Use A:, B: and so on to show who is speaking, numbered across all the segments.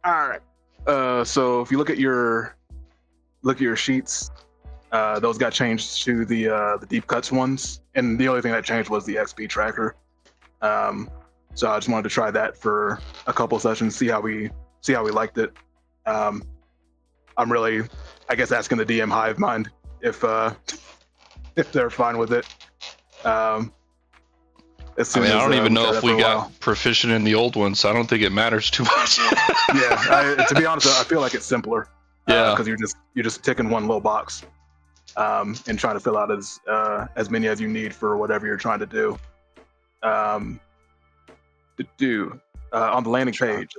A: All right. So if you look at your sheets, those got changed to the deep cuts ones, and the only thing that changed was the XP tracker. Um, so I just wanted to try that for a couple sessions, see how we liked it. Um, I'm really, I guess, asking the DM hive mind if if they're fine with it. Um, as
B: I
A: soon
B: mean, I
A: as
B: don't even
A: we
B: know
A: try
B: if
A: that for
B: we
A: a
B: got
A: while.
B: proficient in the old one, so I don't think it matters too much.
A: Yeah, to be honest, I feel like it's simpler
B: Yeah.
A: because you're just ticking one little box and trying to fill out as many as you need for whatever you're trying to do. Um, on the landing page,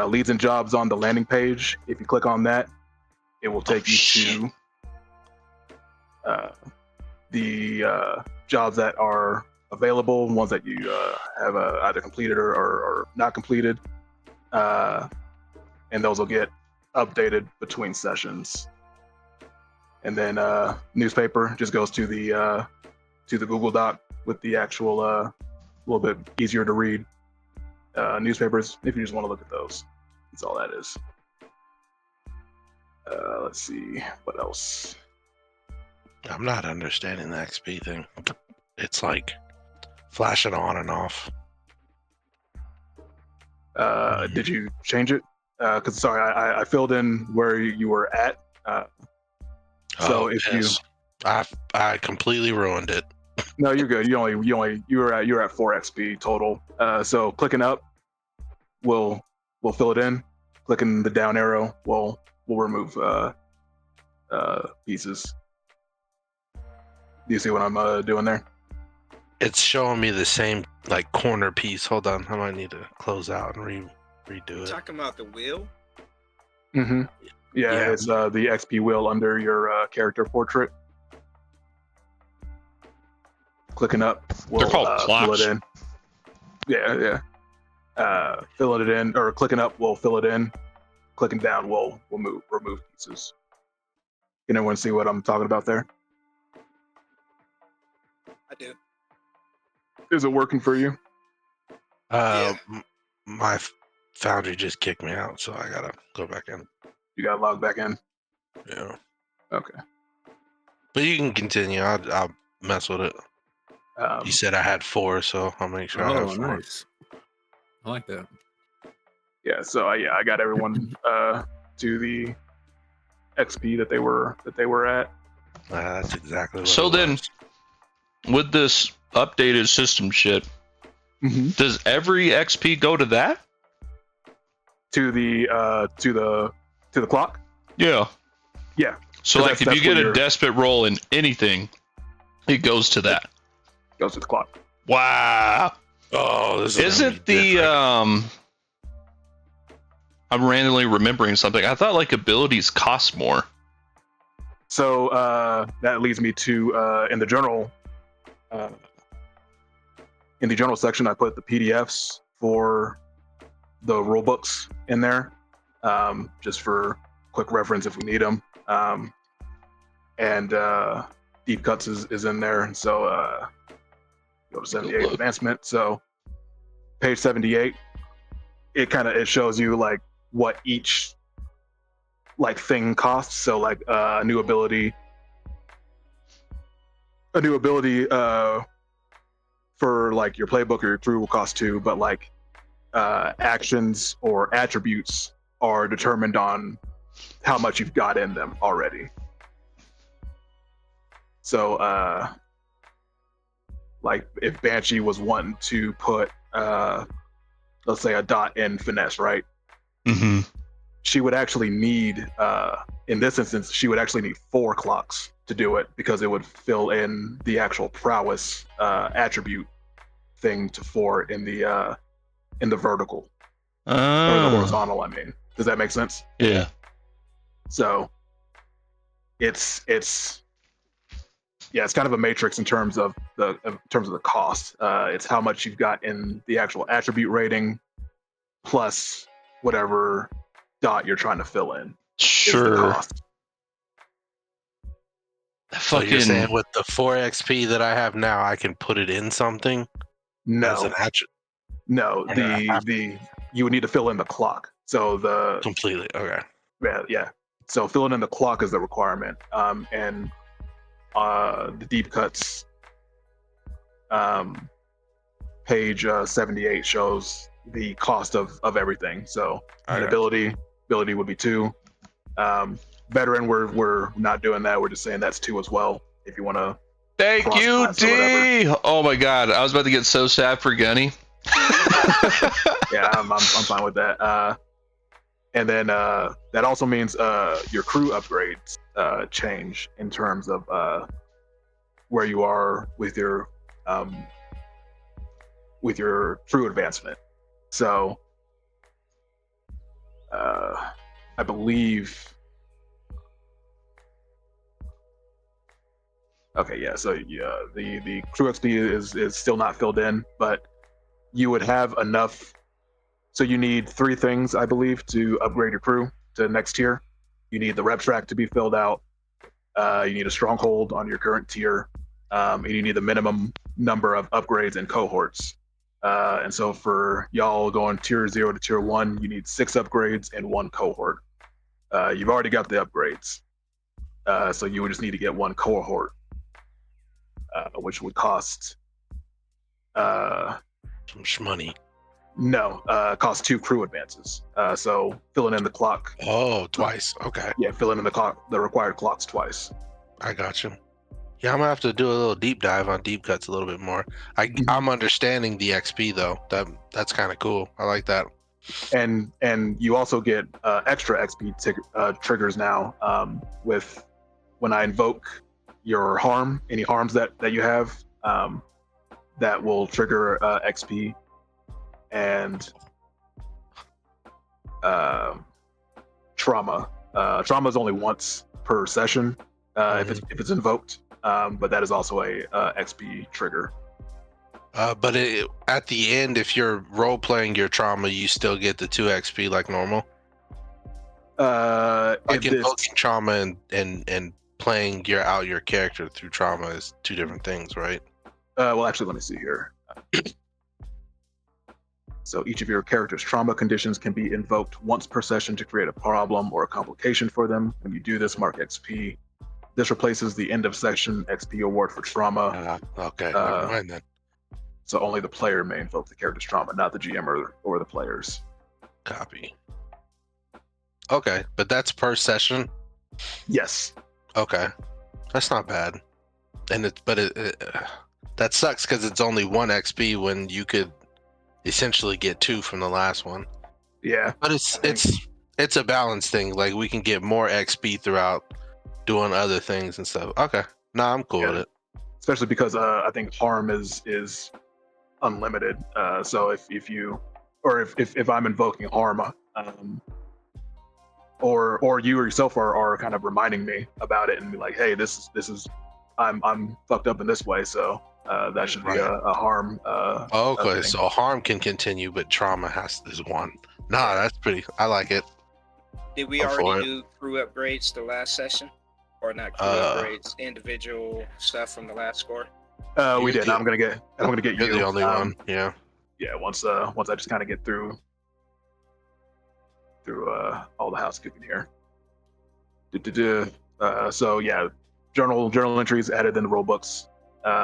A: leads and jobs on the landing page. If you click on that, it will take you to the jobs that are available, ones that you have either completed or not completed, and those will get updated between sessions. And then newspaper just goes to the Google Doc with the actual little bit easier to read newspapers if you just want to look at those. That's all that is. Let's see what else.
C: I'm not understanding the XP thing. It's like flashing on and off.
A: Did you change it? Because sorry, I filled in where you were at. So if
C: piss. I completely ruined it.
A: no, you're good. You were at 4 XP total. So clicking up will fill it in. Clicking the down arrow will remove pieces. Do you see what I'm doing there?
C: It's showing me the same like corner piece. Hold on, I might need to close out and redo it.
D: Talking about the wheel?
A: Mm-hmm. Yeah,
C: Yeah.
A: it's the XP wheel under your character portrait. Clicking up will
B: They're called
A: fill
B: clocks.
A: it in. Yeah. Filling it in, or clicking up will fill it in. Clicking down will remove pieces. Can everyone see what I'm talking about there?
D: I do.
A: Is it working for you?
C: My Foundry just kicked me out, so I gotta go back in.
A: You got to log back in.
C: Yeah.
A: Okay.
C: But you can continue. I'll mess with it. You said I had 4, so I'll make sure I have 4.
E: Nice. I like that.
A: Yeah. So I got everyone to the XP that they were at.
C: That's exactly what
B: So
C: it
B: then,
C: was.
B: with this updated system shit, does every XP go to that?
A: To the clock.
B: Yeah.
A: Yeah.
B: So like, if you get a desperate roll in anything, it goes to that.
A: Goes to the clock.
B: Wow.
C: Oh, this
B: Isn't the I'm randomly remembering something. I thought like abilities cost more.
A: So that leads me to in the journal section, I put the PDFs for the rule books in there, just for quick reference if we need them. And deep cuts is in there. So go to 78 advancement. So page 78, it shows you like what each like thing costs. So like a new ability for like your playbook or your crew will cost 2, but like actions or attributes are determined on how much you've got in them already. So like if Banshee was wanting to put let's say a dot in finesse, right?
B: Mm-hmm.
A: She would actually need in this instance, she would actually need 4 clocks to do it, because it would fill in the actual prowess attribute thing to 4 in the vertical or the horizontal. I mean, does that make sense?
B: Yeah.
A: So it's kind of a matrix in terms of the cost. It's how much you've got in the actual attribute rating plus whatever dot you're trying to fill in.
B: Sure.
A: Is the cost.
C: So you're saying with the 4 XP that I have now, I can put it in something?
A: No.
C: As an attribute?
A: No, you would need to fill in the clock. So
C: Completely. Okay.
A: yeah. So filling in the clock is the requirement. And the deep cuts page 78 shows the cost of everything. So an ability would be 2. Veteran, we're not doing that. We're just saying that's 2 as well. If you want to.
B: Thank you, D. Oh my God, I was about to get so sad for Gunny.
A: Yeah, I'm fine with that. And then that also means your crew upgrades change in terms of where you are with your crew advancement. So I believe. Okay, yeah. So yeah, the crew XP is still not filled in, but you would have enough. So you need 3 things, I believe, to upgrade your crew to the next tier. You need the rep track to be filled out. You need a stronghold on your current tier, and you need the minimum number of upgrades and cohorts. And so for y'all going tier 0 to tier 1, you need 6 upgrades and 1 cohort. You've already got the upgrades, so you would just need to get 1 cohort, which would cost
C: some money.
A: No, cost 2 crew advances. So filling in the clock.
C: Oh, twice. Okay.
A: Yeah, filling in the required clocks twice.
C: I got you. Yeah, I'm gonna have to do a little deep dive on deep cuts a little bit more. I'm understanding the XP though. That's kind of cool. I like that.
A: And you also get extra XP triggers now with when I invoke your harm, any harms that you have, that will trigger XP. And trauma. Trauma is only once per session if it's invoked, but that is also a XP trigger.
C: But at the end, if you're role playing your trauma, you still get the 2 XP like normal. Like invoking trauma and playing your character through trauma is 2 different things, right?
A: Well, actually, let me see here. So each of your character's trauma conditions can be invoked once per session to create a problem or a complication for them. When you do this, mark XP. This replaces the end of session XP award for trauma.
C: Okay, never mind then.
A: So only the player may invoke the character's trauma, not the GM or the players.
C: Copy. Okay, but that's per session?
A: Yes.
C: Okay, that's not bad. And that sucks because it's only 1 XP when you could essentially get 2 from the last one.
A: Yeah,
C: but it's a balance thing. Like we can get more XP throughout doing other things and stuff. Okay, I'm cool with it.
A: Especially because I think harm is unlimited. So if you or if I'm invoking harm, or you yourself are kind of reminding me about it and be like, hey, this is I'm fucked up in this way, so that should be a harm.
C: Okay, so harm can continue, but trauma is 1. That's pretty. I like it.
D: Did we already do crew upgrades the last session, or not crew upgrades? Individual stuff from the last score.
A: We did. I'm gonna get you.
C: You're the only one. Yeah.
A: Yeah. Once I just kind of get through all the housekeeping here. So yeah, journal entries added in the rule books.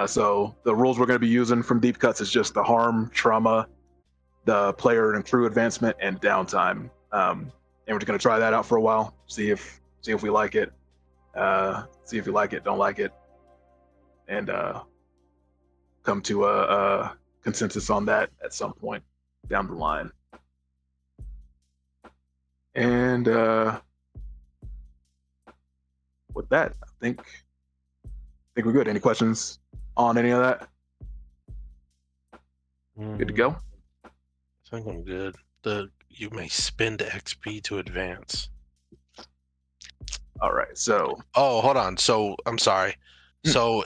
A: So the rules we're going to be using from deep cuts is just the harm, trauma, the player and crew advancement, and downtime. And we're just going to try that out for a while, see if we like it, see if you like it, don't like it, and come to a consensus on that at some point down the line. And with that, I think we're good. Any questions on any of that? Good to go?
C: I think I'm good. You may spend XP to advance.
A: All right, so...
C: Oh, hold on. So, I'm sorry. So,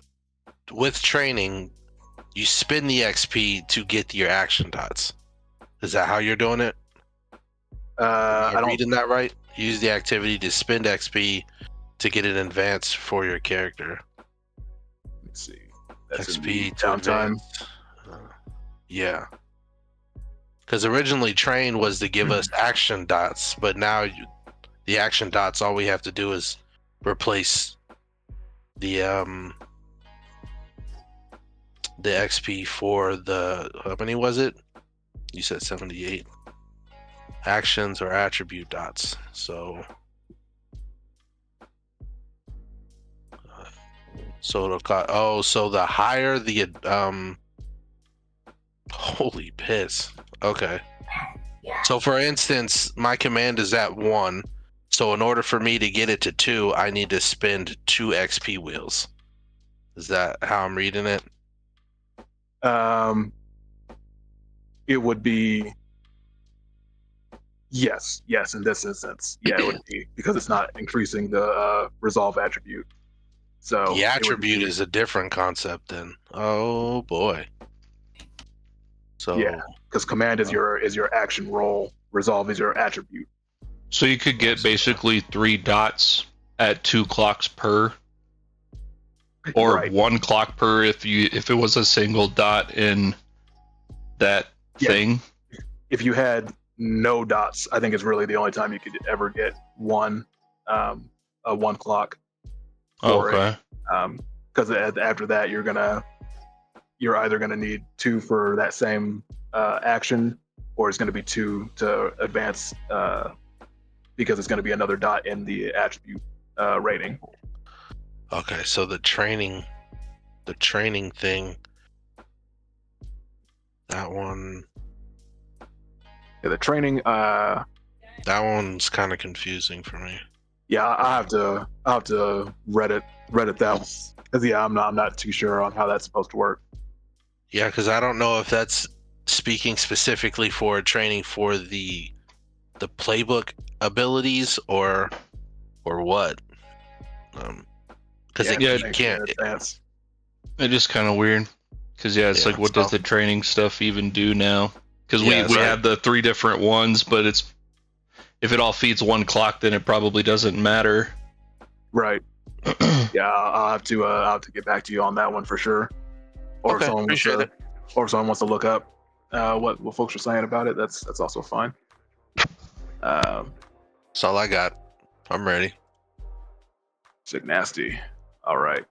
C: with training, you spend the XP to get your action dots. Is that how you're doing it?
A: I don't...
C: reading that right? Use the activity to spend XP to get an advance for your character.
A: Let's see. That's
C: XP
A: downtime.
C: Yeah. Because originally train was to give us action dots, but now the action dots, all we have to do is replace the XP for the, how many was it? You said 78 actions or attribute dots. So it'll cost, oh, so the higher the holy piss. Okay. So for instance, my command is at 1. So in order for me to get it to 2, I need to spend 2 XP wheels. Is that how I'm reading it?
A: It would be yes, in this instance. Yeah, it would be because it's not increasing the resolve attribute. So
C: The attribute is a different concept then. Oh boy. So
A: yeah, because command is your action roll, resolve is your attribute.
B: So you could get basically 3 dots at 2 clocks per, or
A: Right.
B: 1 clock per if it was a single dot in that thing.
A: If you had no dots, I think it's really the only time you could ever get a 1 clock for
B: Okay.
A: it. Because after that, you're either gonna need 2 for that same action, or it's gonna be 2 to advance because it's gonna be another dot in the attribute rating.
C: okay, so the training thing, that one,
A: Yeah, the training.
C: that one's kind of confusing for me.
A: Yeah, I have to Reddit that because I'm not too sure on how that's supposed to work.
C: Yeah, because I don't know if that's speaking specifically for training for the playbook abilities or what. Because
A: Yeah,
C: you can't.
A: advance.
B: It is kind of weird. Because, yeah, it's
C: Yeah,
B: like, what
C: so-
B: does the training stuff even do now? Because
C: Yeah,
B: we
C: right.
B: have the 3 different ones, but if it all feeds 1 clock, then it probably doesn't matter.
A: Right. Yeah, I'll have to get back to you on that one for sure. Or
C: Okay,
A: if someone
C: appreciate it.
A: or if someone wants to look up what folks are saying about it, that's also fine.
C: That's all I got. I'm ready.
A: Sick nasty. All right.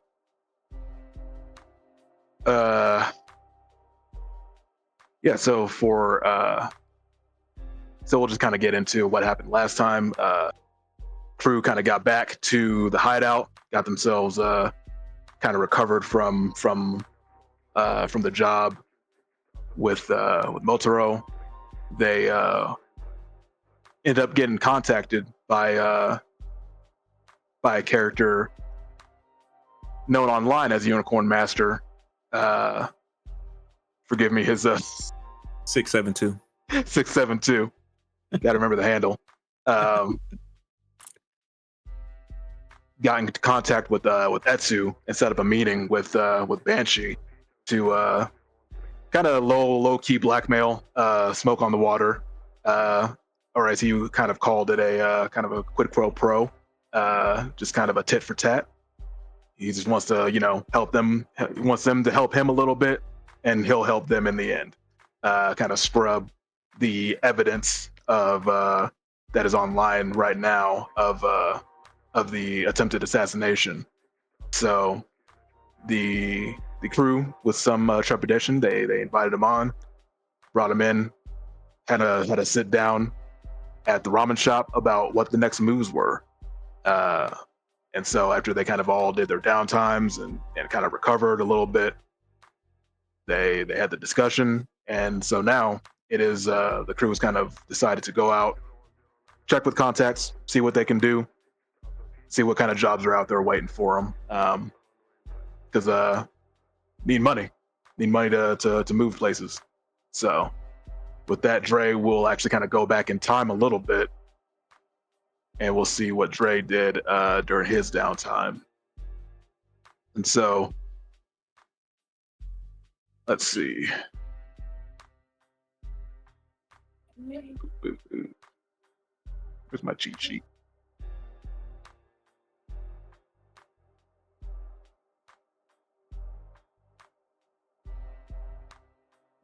A: Yeah. So we'll just kind of get into what happened last time. Crew kind of got back to the hideout, got themselves kind of recovered from the job with Motaro. They ended up getting contacted by a character known online as Unicorn Master. Forgive me, his
E: 672.
A: 672. Got to remember the handle. Got in contact with Etsu and set up a meeting with Banshee to kind of low key blackmail, smoke on the water, or as he kind of called it, a kind of a quid pro, just kind of a tit for tat. He just wants to help them. He wants them to help him a little bit, and he'll help them in the end. Kind of scrub the evidence of that is online right now of the attempted assassination. So the crew, with some trepidation, they invited him on, brought him in, had a sit down at the ramen shop about what the next moves were. And so after they kind of all did their downtimes and kind of recovered a little bit, they had the discussion. And so now it is the crew has kind of decided to go out, check with contacts, see what they can do, see what kind of jobs are out there waiting for them. Because need money to move places. So with that, Dre will actually kind of go back in time a little bit, and we'll see what Dre did during his downtime. And so let's see. Where's my cheat sheet?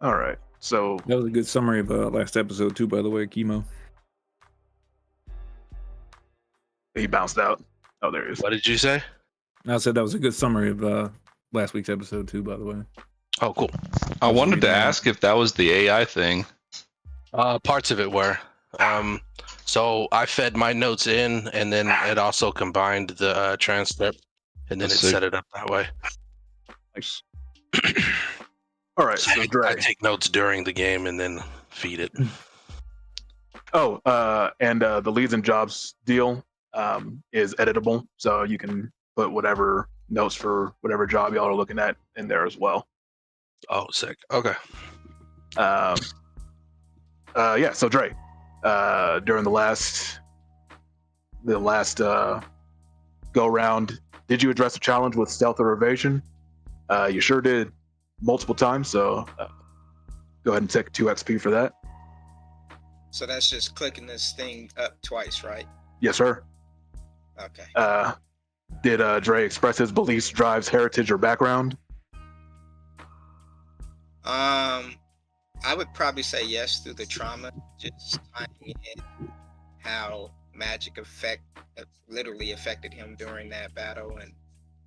A: All right. So
E: That was a good summary of last episode too, by the way, Chemo.
A: he bounced out. Oh, there he is.
C: What did you say?
E: I said that was a good summary of last week's episode too, by the way.
C: Oh, cool.
B: I
E: was
B: wanted to
E: reading that.
B: ask if that was the AI thing.
C: Parts of it were. So I fed my notes in, and then it also combined the transcript, and then
B: That's
C: it
B: sick.
C: set it up that way.
A: Nice. All right,
C: So
A: so
C: I
A: Dre.
C: take notes during the game and then feed it.
A: Oh, and the leads and jobs deal is editable, so you can put whatever notes for whatever job y'all are looking at in there as well.
C: Oh, sick. Okay.
A: Yeah. So Dre, during the last go round, did you address the challenge with stealth or evasion? You sure did, multiple times. So go ahead and take 2 XP for that.
D: So that's just clicking this thing up twice, right?
A: Yes, sir.
D: Okay.
A: Did Dre express his beliefs, drives, heritage, or background?
D: I would probably say yes through the trauma, just tying in how magic literally affected him during that battle, and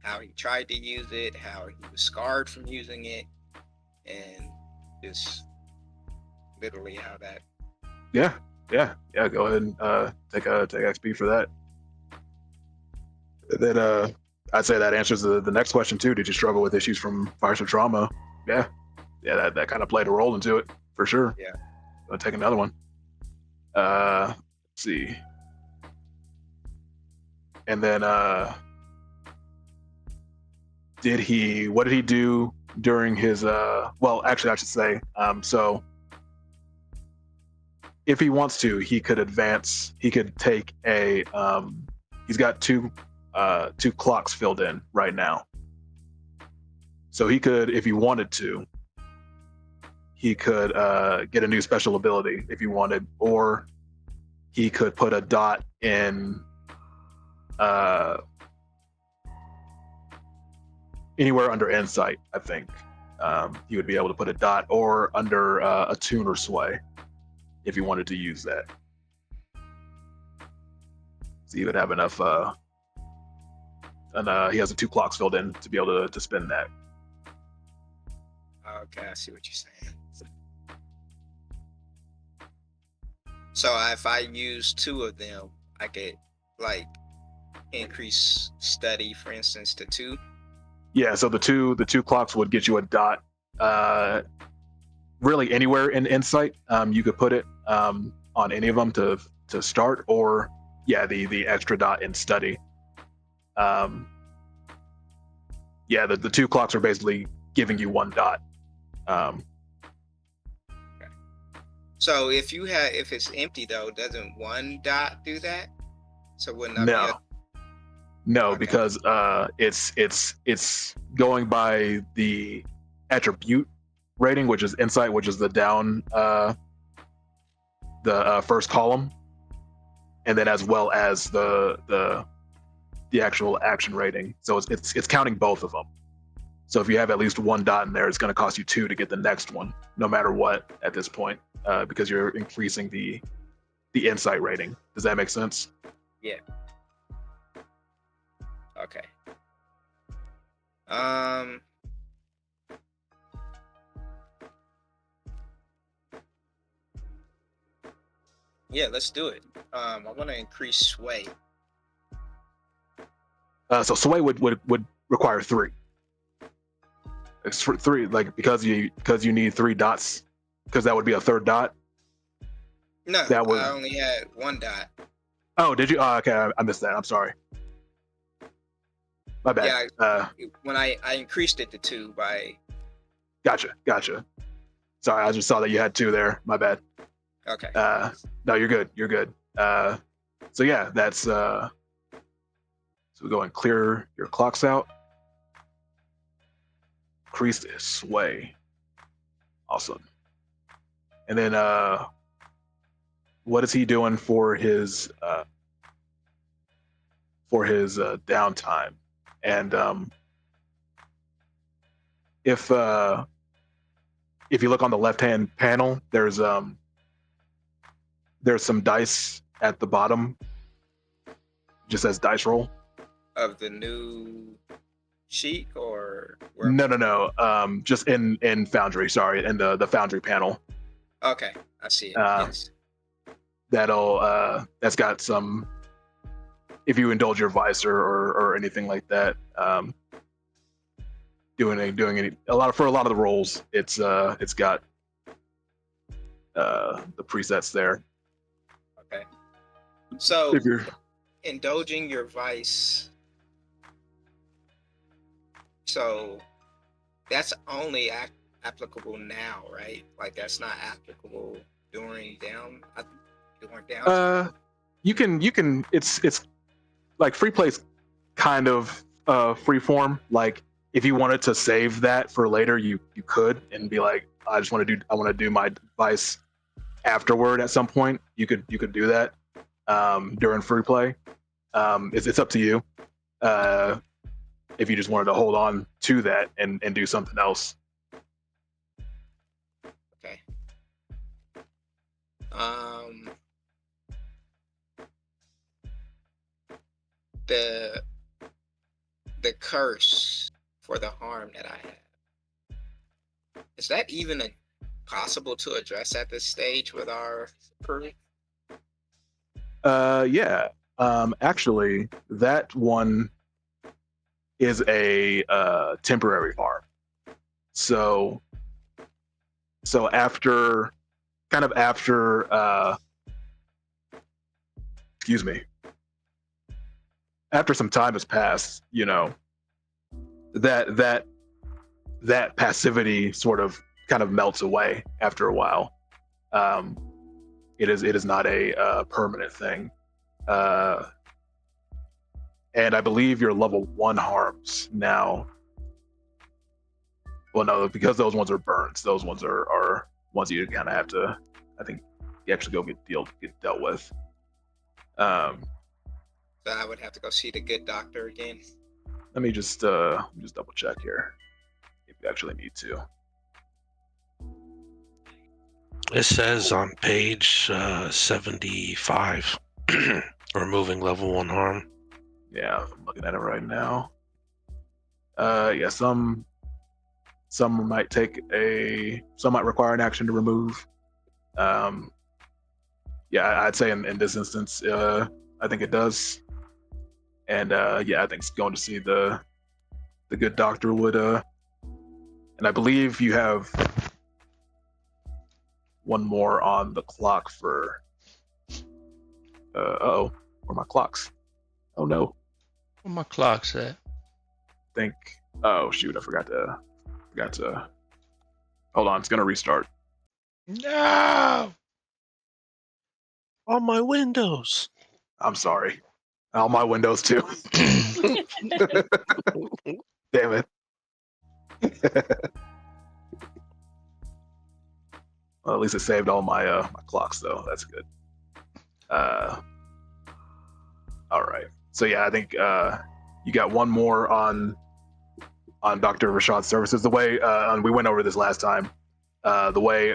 D: how he tried to use it, how he was scarred from using it, and just literally how that.
A: Yeah. Go ahead and take XP for that. Then I'd say that answers the next question too. Did you struggle with issues from fires or trauma? Yeah, that kind of played a role into it for sure.
D: Yeah.
A: I'll take another one. Let's see. And then what did he do during his well, actually I should say, so if he wants to, he could advance, he could take a he's got two clocks filled in right now. So he could, if he wanted to, he could get a new special ability if he wanted, or he could put a dot in anywhere under insight, I think. He would be able to put a dot, or under attune or sway if he wanted to use that. So he would have enough, and he has the 2 clocks filled in to be able to spin that.
D: Okay, I see what you're saying. So if I use 2 of them, I could like increase study, for instance, to 2.
A: Yeah, so the two clocks would get you a dot. Really anywhere in insight, you could put it on any of them to start, or the extra dot in study. Yeah, the 2 clocks are basically giving you 1 dot.
D: Okay. So if it's empty though, doesn't 1 dot do that? So wouldn't that be
A: No,
D: Okay.
A: because it's going by the attribute rating, which is insight, which is the down the first column, and then as well as the actual action rating. So it's counting both of them. So if you have at least 1 dot in there, it's going to cost you 2 to get the next one, no matter what at this point, because you're increasing the insight rating. Does that make sense?
D: Yeah. Okay. Yeah, let's do it. I want to increase sway.
A: So sway would require 3. It's for 3, like because you need 3 dots, because that would be a 3rd dot.
D: No,
A: That would.
D: I only had 1 dot.
A: Oh, did you? Oh, okay, I missed that. I'm sorry. My bad.
D: Yeah, when I increased it to 2 by.
A: Gotcha. Sorry, I just saw that you had 2 there. My bad.
D: Okay.
A: No, you're good. So yeah, that's so we go and clear your clocks out. Increase sway. Awesome. And then what is he doing for his downtime? And if if you look on the left-hand panel, there's some dice at the bottom. Just says dice roll.
D: Of the new sheet or
A: No. Just in Foundry. Sorry, in the Foundry panel.
D: Okay, I see it. Yes.
A: That's got some. If you indulge your vice or anything like that, doing a lot of the roles, it's got the presets there.
D: Okay. So
A: If you're
D: indulging your vice, so that's only applicable now, right? Like that's not applicable during down.
A: You can. It's like free play's kind of free form. Like if you wanted to save that for later, you could and be like, I want to do my vice afterward at some point. You could do that during free play. It's up to you. If you just wanted to hold on to that and do something else.
D: Okay. The curse for the harm that I have, is that even possible to address at this stage with our crew?
A: Yeah. Actually, that one is a temporary harm. So after excuse me, after some time has passed, that passivity sort of kind of melts away after a while. It is not a permanent thing. And I believe your level 1 harms now. Well, no, because those ones are burns. Those ones are ones you kind of have to, I think, you actually go get dealt with.
D: So I would have to go see the good doctor again.
A: Let me just double check here if you actually need to.
C: It says on page 75, removing level 1 harm.
A: Yeah, I'm looking at it right now. Yeah, some might require an action to remove. Yeah, I'd say in this instance, I think it does. And yeah, I think going to see the good doctor would. And I believe you have one more on the clock for. Uh-oh, where are my clocks? Oh no.
B: Where my clock's at?
A: Think. Oh shoot, I forgot to. Hold on, it's gonna restart.
B: No.
C: On my windows.
A: I'm sorry. All my windows too. Damn it. Well, at least it saved all my my clocks though. That's good. All right. So yeah, I think you got one more on Dr. Rashad's services. The way we went over this last time, the way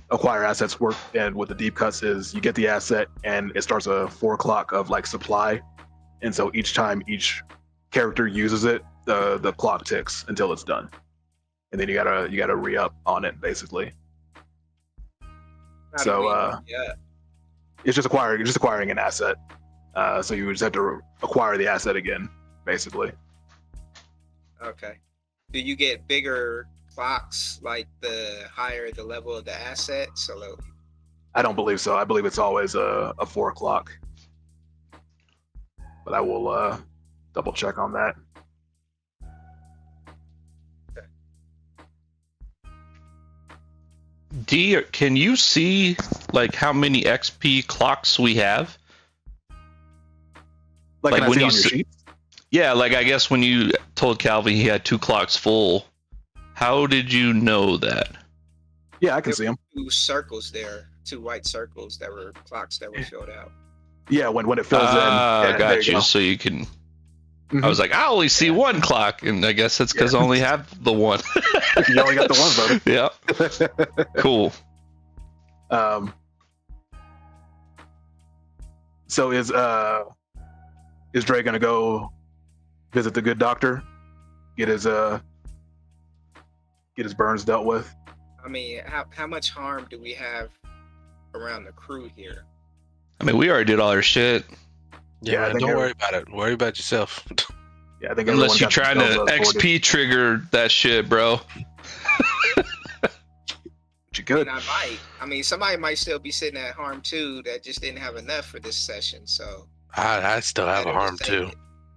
A: acquire assets work and with the deep cuts is you get the asset and it starts a 4 o'clock of like supply, and so each time each character uses it, the clock ticks until it's done, and then you gotta re-up on it basically. So it's just acquiring an asset. So you would just have to acquire the asset again, basically.
D: Okay. Do you get bigger clocks like the higher the level of the asset? So
A: I don't believe so. I believe it's always a 4 o'clock. But I will double check on that.
B: D, can you see like how many XP clocks we have?
A: Like when
B: when
A: you
B: you
A: see on your sheet?
B: Yeah, like I guess when you told Calvin he had 2 clocks full, how did you know that?
A: Yeah, I can see them.
D: 2 circles there, 2 white circles that were clocks that were filled out.
A: Yeah, when it fills in. Yeah,
B: Got
A: there
B: you.
A: go.
B: So you can. I was like, I only see one clock, and I guess that's because I only have the one.
A: You only got the one, brother.
B: Yeah. Cool.
A: So is Dre gonna go visit the good doctor, get his burns dealt with?
D: I mean, how much harm do we have around the crew here?
B: I mean, we already did all our shit.
C: Yeah, man, don't worry about it. Worry about yourself.
A: Yeah, I think
B: Unless you're
A: everyone got
B: trying to
A: themselves sorted.
B: XP trigger that shit, bro.
A: But you could.
D: I mean, somebody might still be sitting at harm too that just didn't have enough for this session. So
C: I still have a harm too.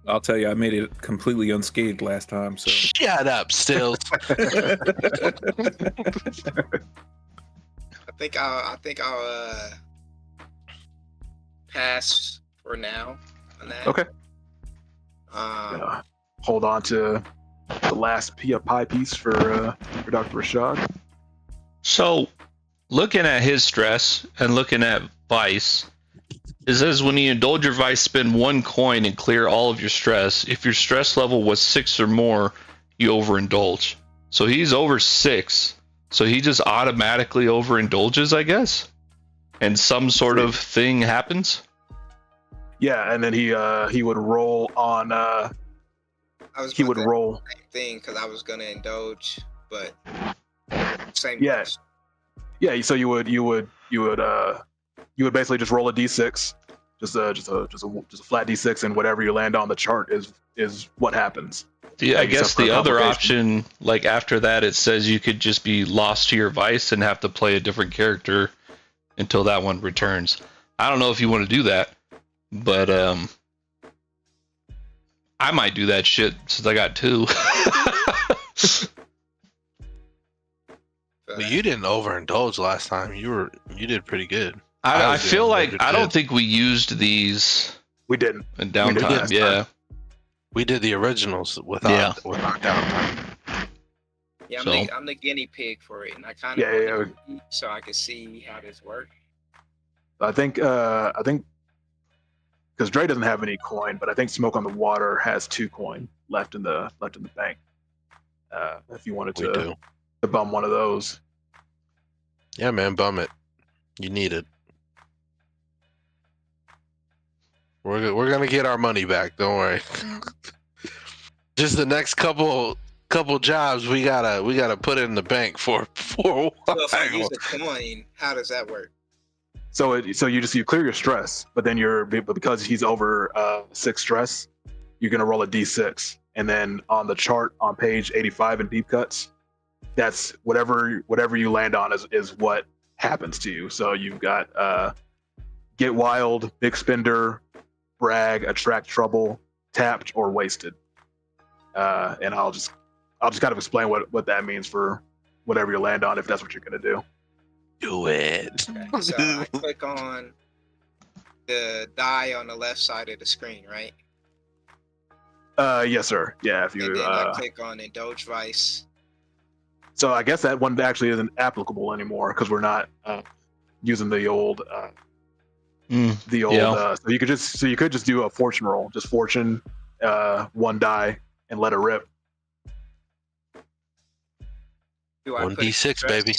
E: I'll tell you, I made it completely unscathed last time. So
C: Shut up, Stills.
D: I think I'll pass for now on that.
A: Okay. Hold on to the last pie piece for Dr. Rashad.
B: So, looking at his stress and looking at Vice, it says when you indulge your Vice, spend 1 coin and clear all of your stress. If your stress level was 6 or more, you overindulge. So he's over 6. So he just automatically overindulges, I guess? And some sort of thing happens?
A: Yeah, and then he would roll on. He would roll.
D: Same thing because I was gonna indulge, but same.
A: Yeah, yeah. So you would basically just roll a d6, just a flat d6, and whatever you land on the chart is what happens.
B: Yeah, I guess the other option, like after that, it says you could just be lost to your Vice and have to play a different character until that one returns. I don't know if you want to do that, but I might do that shit since I got 2.
C: But you didn't overindulge last time. You did pretty good.
B: I feel like I don't think we used these.
A: We didn't.
B: In downtime, yeah.
C: We did the originals without downtime.
D: Yeah, I'm the guinea pig for it, and I kind of so I could see how this works.
A: I think because Dre doesn't have any coin, but I think Smoke on the Water has 2 coin left in the bank. If you wanted to bum one of those.
C: Yeah, man, bum it. You need it. We're gonna get our money back. Don't worry. Just the next couple jobs we gotta put it in the bank for a while.
D: So if I use the coin, how does that work?
A: So you clear your stress, but then because he's over 6 stress, you're gonna roll a d6, and then on the chart on page 85 in deep cuts, that's whatever you land on is what happens to you. So you've got Get Wild, Big Spender, Brag, Attract Trouble, Tapped, or Wasted. And I'll just kind of explain what that means for whatever you land on if that's what you're gonna do.
C: Do it.
D: Okay, so I click on the die on the left side of the screen, right?
A: Yes, sir. Yeah, if you.
D: And then I click on Indulge Vice.
A: So I guess that one actually isn't applicable anymore because we're not using the old. So you could just do a fortune roll, just fortune, 1 die, and let it rip.
C: 1d6, baby.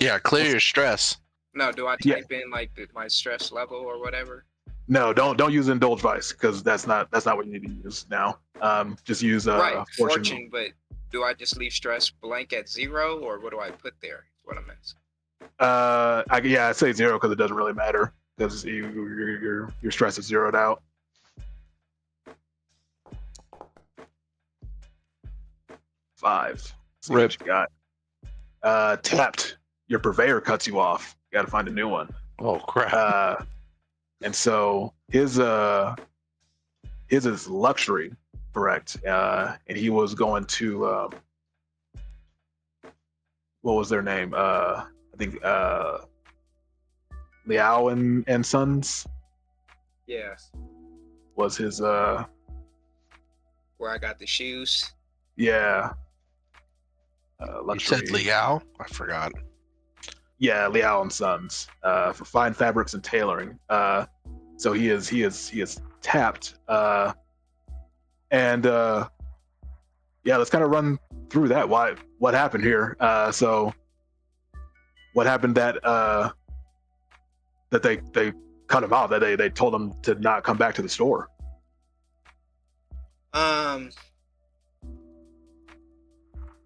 C: Yeah, clear your stress.
D: No, do I type in like my stress level or whatever?
A: No, don't use Indulge Vice because that's not what you need to use now. Just use fortune.
D: But do I just leave stress blank at 0, or what do I put there? Is what I'm asking.
A: I'd say 0 because it doesn't really matter because your stress is zeroed out. Five.
B: Rip.
A: What you got? Tapped. Your purveyor cuts you off. You got to find a new one.
C: Oh crap!
A: And so his is luxury, correct? And he was going to what was their name? I think Liao and Sons.
D: Yeah.
A: Was his
D: where I got the shoes.
A: Yeah.
C: Luxury. You said Liao? I forgot.
A: Yeah, Liao and Sons for fine fabrics and tailoring. So he is tapped. And yeah, let's kind of run through that. What happened here? So what happened that they cut him off? That they told him to not come back to the store.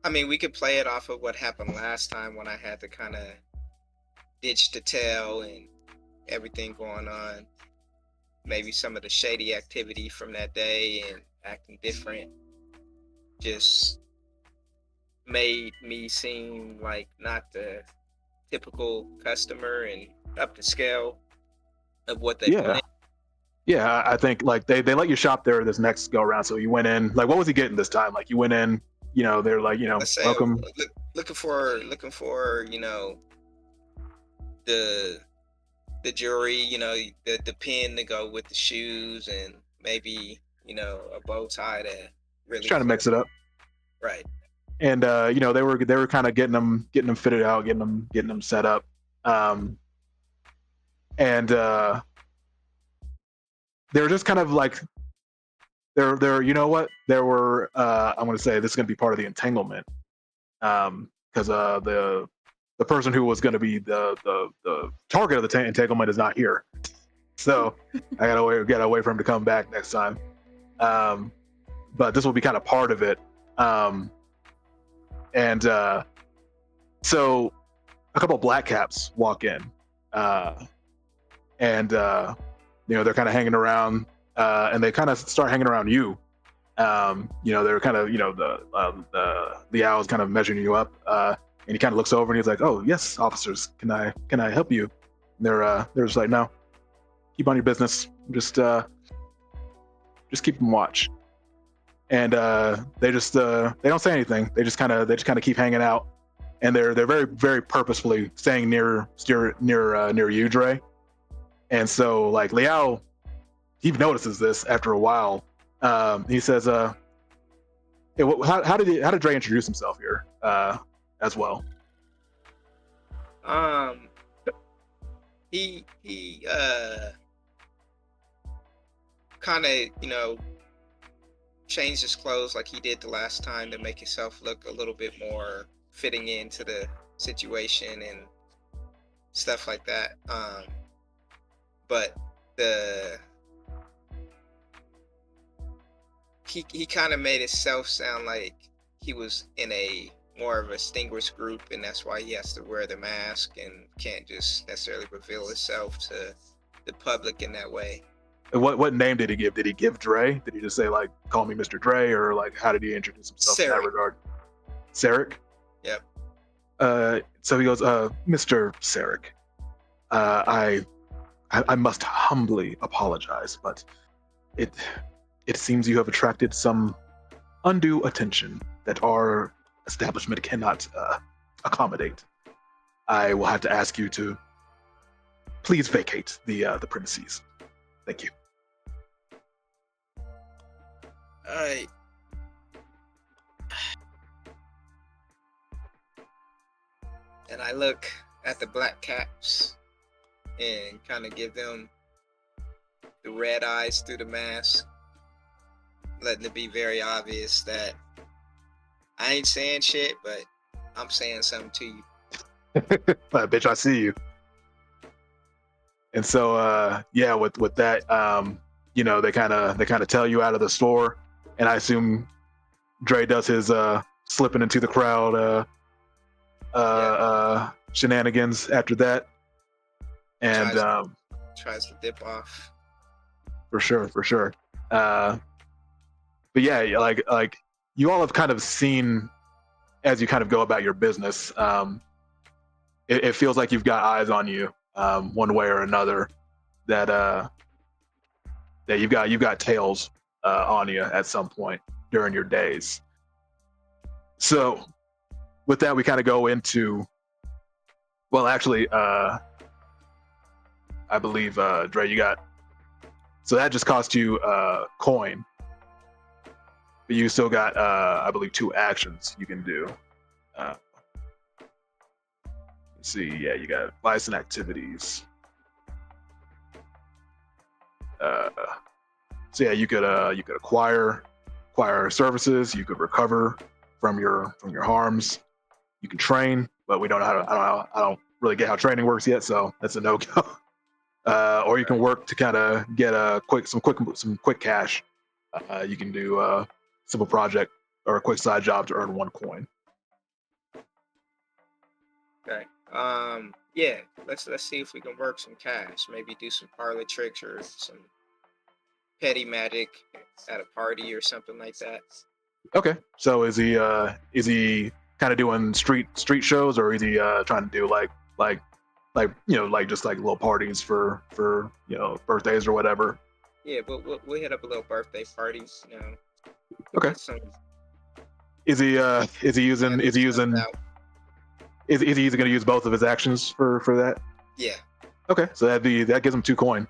D: I mean, we could play it off of what happened last time when I had to kind of ditch the tail and everything going on. Maybe some of the shady activity from that day and acting different just made me seem like not the typical customer and up the scale of what they
A: Yeah.
D: wanted.
A: Yeah, I think like they let you shop there this next go around. So you went in, like, what was he getting this time? Like you went in, they're like,
D: Let's say
A: welcome.
D: looking for the jewelry, the pin to go with the shoes, and maybe a bow tie to really
A: Just trying to mix it up.
D: Right.
A: And they were kind of getting them fitted out, getting them set up. And they were just kind of like they're you know what? There were I'm going to say this is going to be part of the entanglement. Because the person who was going to be the target of the entanglement is not here. So I gotta wait for him to come back next time. But this will be kind of part of it. And so a couple of black caps walk in, and they're kind of hanging around, and they kind of start hanging around you. They're kind of the owl's kind of measuring you up, and he kind of looks over and he's like, "Oh yes, officers, can I help you?" And they're just like, "No, keep on your business. Just keep them watch." And they don't say anything. They just kind of keep hanging out, and they're very very purposefully staying near you, Dre. And so like Liao, he notices this after a while. He says, "Hey, how did Dre introduce himself here as well?"
D: He kind of changed his clothes like he did the last time to make himself look a little bit more fitting into the situation and stuff like that. But he kind of made himself sound like he was in a more of a distinguished group, and that's why he has to wear the mask and can't just necessarily reveal himself to the public in that way.
A: What name did he give? Did he give Dre? Did he just say like, "Call me Mr. Dre," or like, how did he introduce himself in that regard? Sarek.
D: Yep.
A: So he goes, "Mr. Sarek, I must humbly apologize, but it seems you have attracted some undue attention that our establishment cannot accommodate. I will have to ask you to please vacate the premises. Thank you."
D: All right. And I look at the black caps and kind of give them the red eyes through the mask, letting it be very obvious that I ain't saying shit, but I'm saying something to you.
A: Bitch, I see you. And so yeah, with that, they kind of tell you out of the store, and I assume Dre does his slipping into the crowd shenanigans after that, and
D: tries to dip off.
A: For sure. But yeah, like you all have kind of seen as you kind of go about your business. It feels like you've got eyes on you, one way or another. That you've got tails on you at some point during your days. So with that, we kind of go into. Well, actually, I believe Dre, you got. So that just cost you coin. But you still got, I believe, 2 actions you can do. Let's see, yeah, you got advice and activities. So yeah, you could acquire services. You could recover from your harms. You can train, but we don't know how to. I don't really get how training works yet, so that's a no go. Or you can work to kind of get some quick cash. You can do a simple project or a quick side job to earn 1 coin.
D: Okay. Yeah. Let's see if we can work some cash. Maybe do some parlor tricks or some petty magic at a party or something like that.
A: Okay. So is he kind of doing street shows, or is he trying to do like just like little parties for birthdays or whatever?
D: Yeah, but we'll hit up a little birthday party.
A: Okay.
D: Get some
A: Is he using
D: stuff out.
A: is he going to use both of his actions for that?
D: Yeah.
A: Okay, so that gives him 2 coin.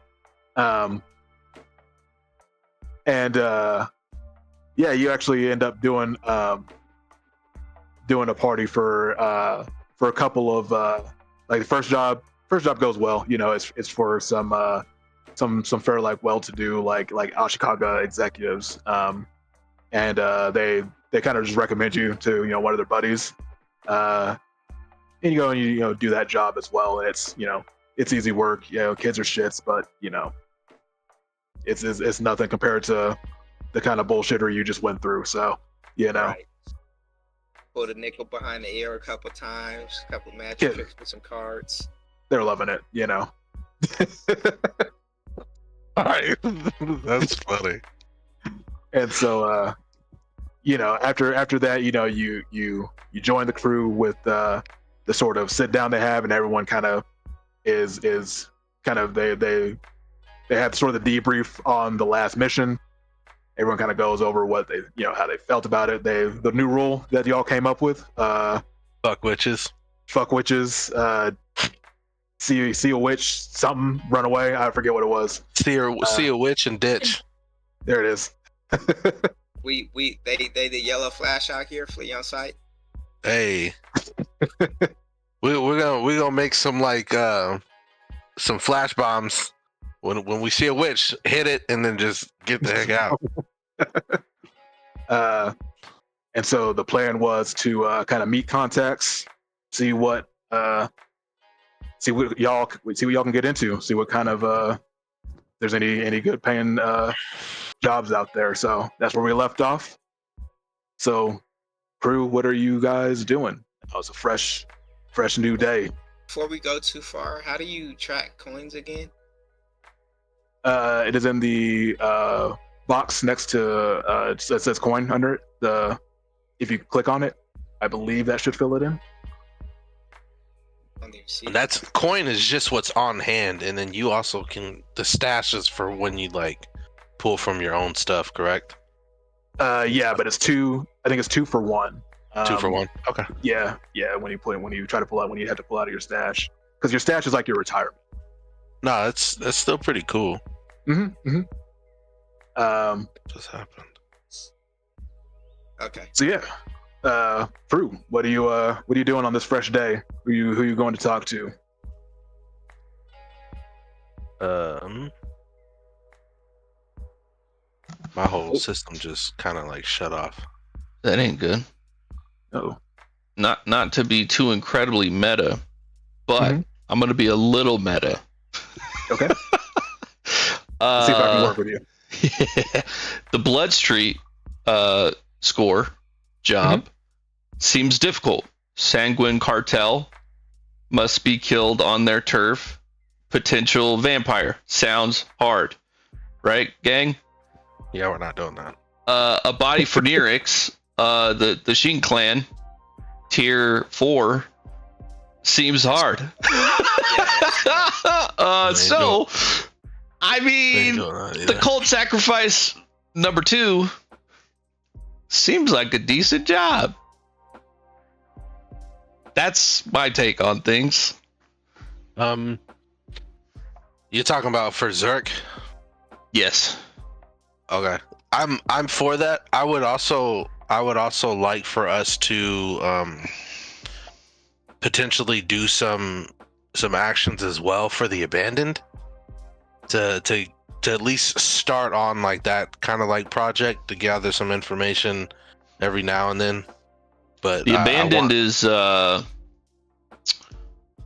A: And yeah, you actually end up doing a party for a couple of like the first job goes well. It's for some fair, like, well-to-do, like Ashikaga executives, and they kind of just recommend you to one of their buddies, and you go and you do that job as well. And it's easy work. Kids are shits, but it's nothing compared to the kind of bullshitter you just went through. So
D: Right. Put a nickel behind the ear a couple times, a couple magic tricks with some cards.
A: They're loving it.
C: All right, that's funny.
A: And so after that, you join the crew with the sort of sit down they have, and everyone kind of is kind of they have sort of the debrief on the last mission. Everyone kind of goes over what they how they felt about it. The new rule that y'all came up with,
C: Fuck witches.
A: See a witch, something, run away. I forget what it was.
C: See a witch and ditch.
A: There it is.
D: They the yellow flash out here, flee on sight.
C: Hey, we're gonna make some some flash bombs. When we see a witch, hit it and then just get the heck out.
A: And so the plan was to kind of meet contacts, see what y'all can get into, see what kind of there's any good paying jobs out there. So that's where we left off. So, crew, what are you guys doing? It's a fresh new day.
D: Before we go too far, how do you track coins again?
A: It is in the box next to it says coin under it. If you click on it, I believe that should fill it in.
C: That's coin is just what's on hand, and then you also the stash is for when you pull from your own stuff, correct?
A: Yeah, but it's 2. I think it's 2 for 1.
C: 2 for 1. Okay.
A: Yeah. When you try to pull out, when you have to pull out of your stash, because your stash is like your retirement.
C: No, that's still pretty cool.
A: Mm-hmm.
C: Just happened.
D: Okay.
A: So yeah, Prue, what are you doing on this fresh day? Who you going to talk to?
C: My whole system just kind of shut off.
B: That ain't good.
A: Oh.
B: Not to be too incredibly meta, but I'm gonna be a little meta.
A: Okay. Let's see if I can work with you.
B: The Blood Street score job seems difficult. Sanguine cartel must be killed on their turf. Potential vampire sounds hard, right, gang?
C: Yeah, we're not doing that.
B: A body for Nerix, the Shin clan, tier 4 seems hard. So I mean, the cult sacrifice number 2 seems like a decent job. That's my take on things.
C: You're talking about for Zerk?
B: Yes.
C: Okay. I'm for that. I would also like for us to potentially do some actions as well for the abandoned to to at least start on like that kind of like project to gather some information every now and then. But
B: The
C: I
B: abandoned
C: want,
B: is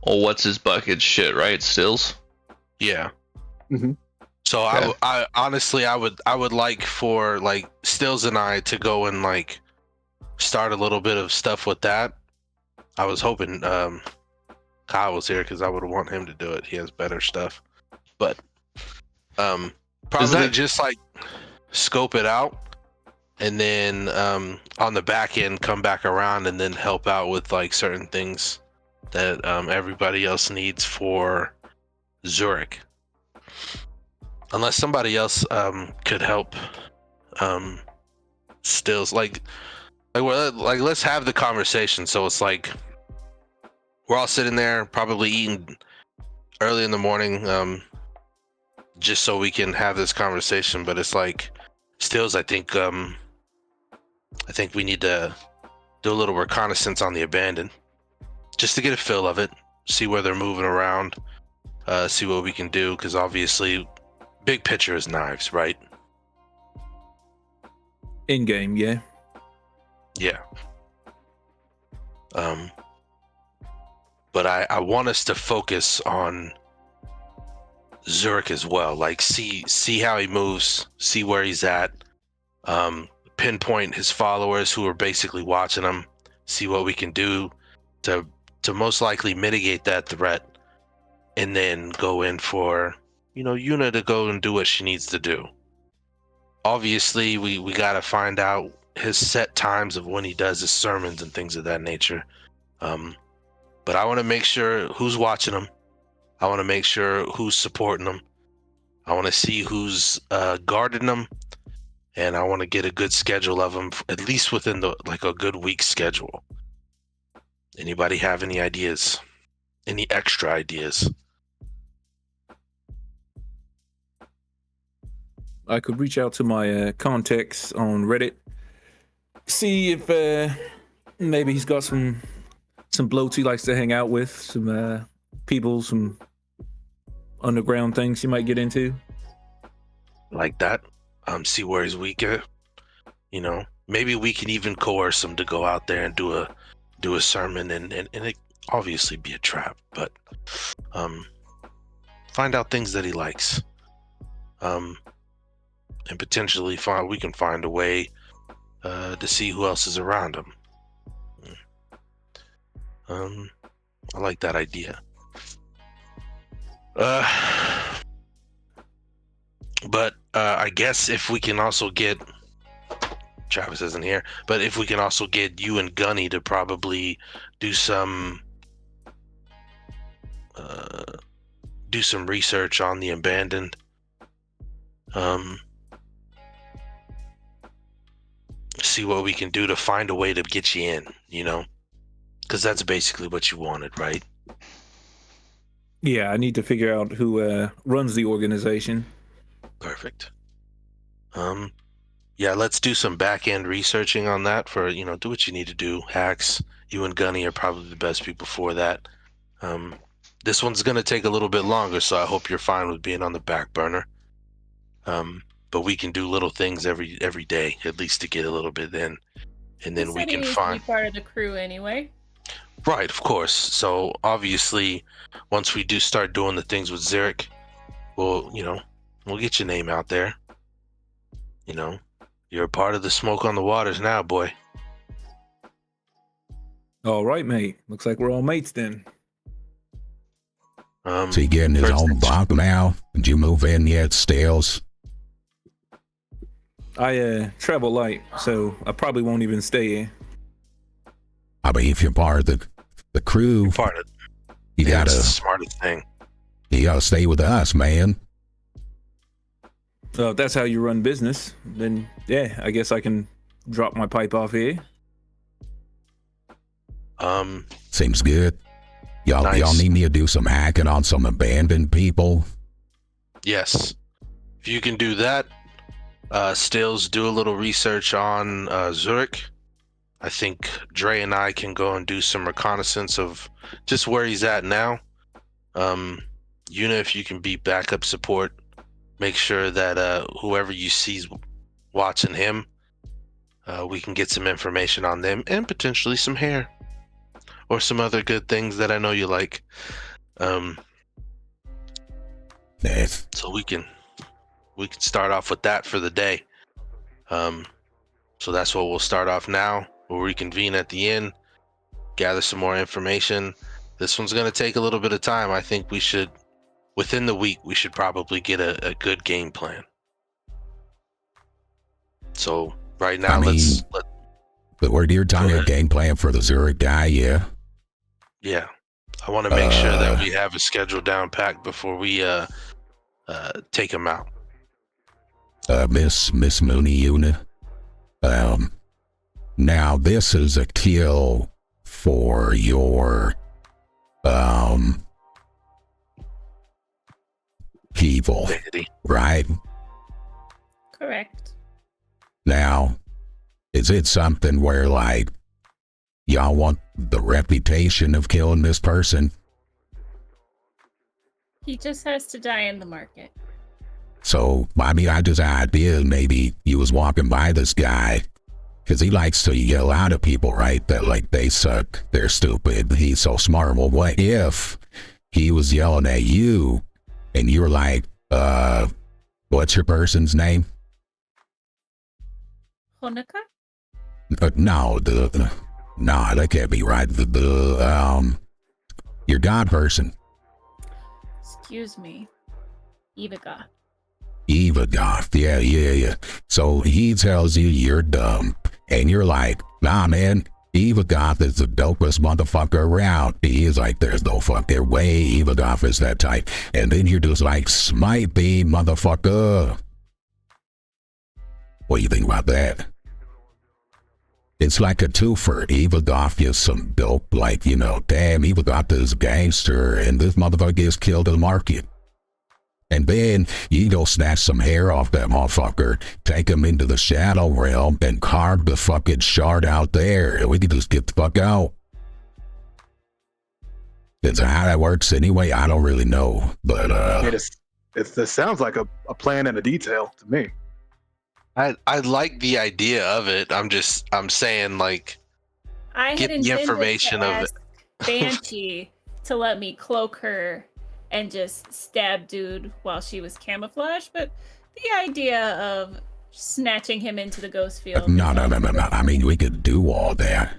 B: what's his bucket shit, right? Stills.
C: yeah.
A: Mhm.
C: So
B: Okay.
C: I honestly I would like for like Stills and I to go and like start a little bit of stuff with that. I was hoping Kyle was here because I would want him to do it. He has better stuff. But probably
B: that-
C: just like scope it out and then on the back end come back around and then help out with like certain things that everybody else needs for Zurich. Unless somebody else could help Stills like let's have the conversation. So it's like we're all sitting there probably eating early in the morning just so we can have this conversation, but it's like Stills, I think we need to do a little reconnaissance on the abandoned just to get a feel of it, see where they're moving around, see what we can do, because obviously big picture is knives, right?
E: In game, yeah.
C: Yeah. But I want us to focus on Zurich as well, like see how he moves, see where he's at, pinpoint his followers who are basically watching him, see what we can do to most likely mitigate that threat, and then go in for Yuna to go and do what she needs to do. Obviously we got to find out his set times of when he does his sermons and things of that nature, but I want to make sure who's watching him, I want to make sure who's supporting him, I want to see who's guarding him, and I want to get a good schedule of them, at least within the like a good week schedule. Anybody have any ideas? Any extra ideas?
E: I could reach out to my contacts on Reddit, see if maybe he's got some blokes he likes to hang out with, some people, some underground things he might get into.
C: Like that. See where he's weak at. Maybe we can even coerce him to go out there and do a sermon and it obviously be a trap, but find out things that he likes. And potentially we can find a way to see who else is around him. I like that idea. But I guess if we can also get Travis isn't here, but if we can also get you and Gunny to probably do some research on the abandoned, see what we can do to find a way to get you in, because that's basically what you wanted, right?
E: Yeah, I need to figure out who runs the organization.
C: Perfect. Yeah, let's do some back end researching on that for, do what you need to do. Hacks, you and Gunny are probably the best people for that. This one's going to take a little bit longer, so I hope you're fine with being on the back burner. But we can do little things every day, at least to get a little bit in, and then we can
F: needs
C: find.
F: to be part of the crew anyway.
C: Right, of course. So obviously, once we do start doing the things with Zurich, we'll get your name out there. You're a part of the smoke on the waters now, boy.
E: All right, mate. Looks like we're all mates then.
G: So he getting his own block now? Did you move in yet, Stills?
E: I travel light, so I probably won't even stay here.
G: I mean, if you're part of the crew,
C: Part of
G: you
C: it's
G: gotta
C: the smartest thing.
G: stay with us, man.
E: So if that's how you run business, then yeah, I guess I can drop my pipe off here.
G: Seems good. Y'all
C: Nice.
G: need me to do some hacking on some abandoned people?
C: Yes. If you can do that, Stills, do a little research on Zurich. I think Dre and I can go and do some reconnaissance of just where he's at now. Yuna, if you can be backup support, make sure that whoever you see's watching him, we can get some information on them and potentially some hair or some other good things that I know you like.
G: Yes.
C: So we can start off with that for the day. So that's what we'll start off now. We'll reconvene at the end, gather some more information. This one's going to take a little bit of time. I think we should, within the week, we should probably get a good game plan. So right now,
G: But you're talking a game plan for the Zurich guy, yeah?
C: Yeah, I want to make sure that we have a schedule down packed before we take him out.
G: Miss Mooney Una. Now this is a kill for your people, right?
F: Correct.
G: Now, is it something where like y'all want the reputation of killing this person?
F: He just has to die in the market.
G: So, I mean, I just had idea maybe you was walking by this guy because he likes to yell out at people, right? That like they suck, they're stupid, he's so smart. Well, what if he was yelling at you and you were like, what's your person's name?
F: Honoka?
G: No, that can't be right. Your god person.
F: Excuse me. Ivaga.
G: Eva Goth, yeah. So he tells you you're dumb, and you're like, nah, man, Eva Goth is the dopest motherfucker around. He is like, there's no fucking way Eva Goth is that type. And then you're just like, smite be motherfucker. What do you think about that? It's like a twofer. Eva Goth is some dope, like, you know, damn, Eva Goth is a gangster, and this motherfucker gets killed in the market. And then you go snatch some hair off that motherfucker, take him into the shadow realm, and carve the fucking shard out there, and we can just get the fuck out. That's how that works anyway. I don't really know, but
A: This sounds like a plan and a detail to me.
C: I like the idea of it. I'm saying like
F: I had
C: get the
F: intended
C: information
F: to
C: of it.
F: ask Banshee to let me cloak her and just stab dude while she was camouflaged, but the idea of snatching him into the ghost field.
G: no. I mean, we could do all that.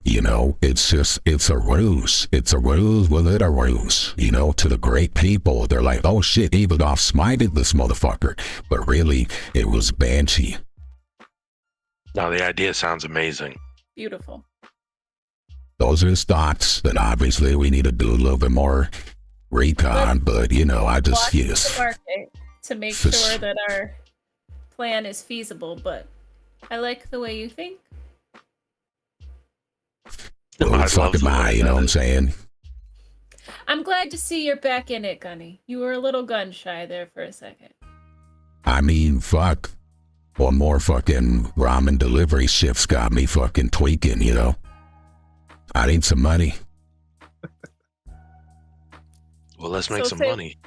G: You know, it's a ruse. It's a ruse within a ruse. You know, to the great people, they're like, oh shit, Eva Goth smited this motherfucker. But really, it was Banshee.
C: Now the idea sounds amazing.
F: Beautiful.
G: Those are his thoughts. Then obviously we need to do a little bit more recon, but you know, I just,
F: Watch
G: yes.
F: the market to make sure that our plan is feasible, but I like the way you think.
G: Well, fuck am I, you know what I'm saying?
F: I'm glad to see you're back in it, Gunny. You were a little gun shy there for a second.
G: I mean, fuck. One more fucking ramen delivery shift's got me fucking tweaking, you know? I need some money.
C: Well, let's make some money.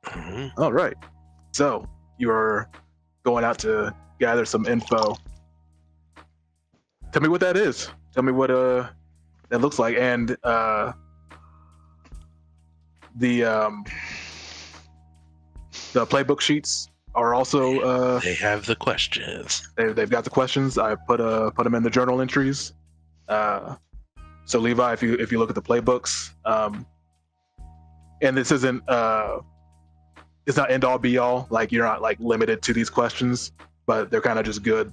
C: Mm-hmm.
A: All right. So you're going out to gather some info. Tell me what that is. Tell me what that looks like, and the playbook sheets are also.
C: They have the questions.
A: They've got the questions. I put them in the journal entries. So Levi, if you look at the playbooks, and this isn't it's not end all be all. Like you're not like limited to these questions, but they're kind of just good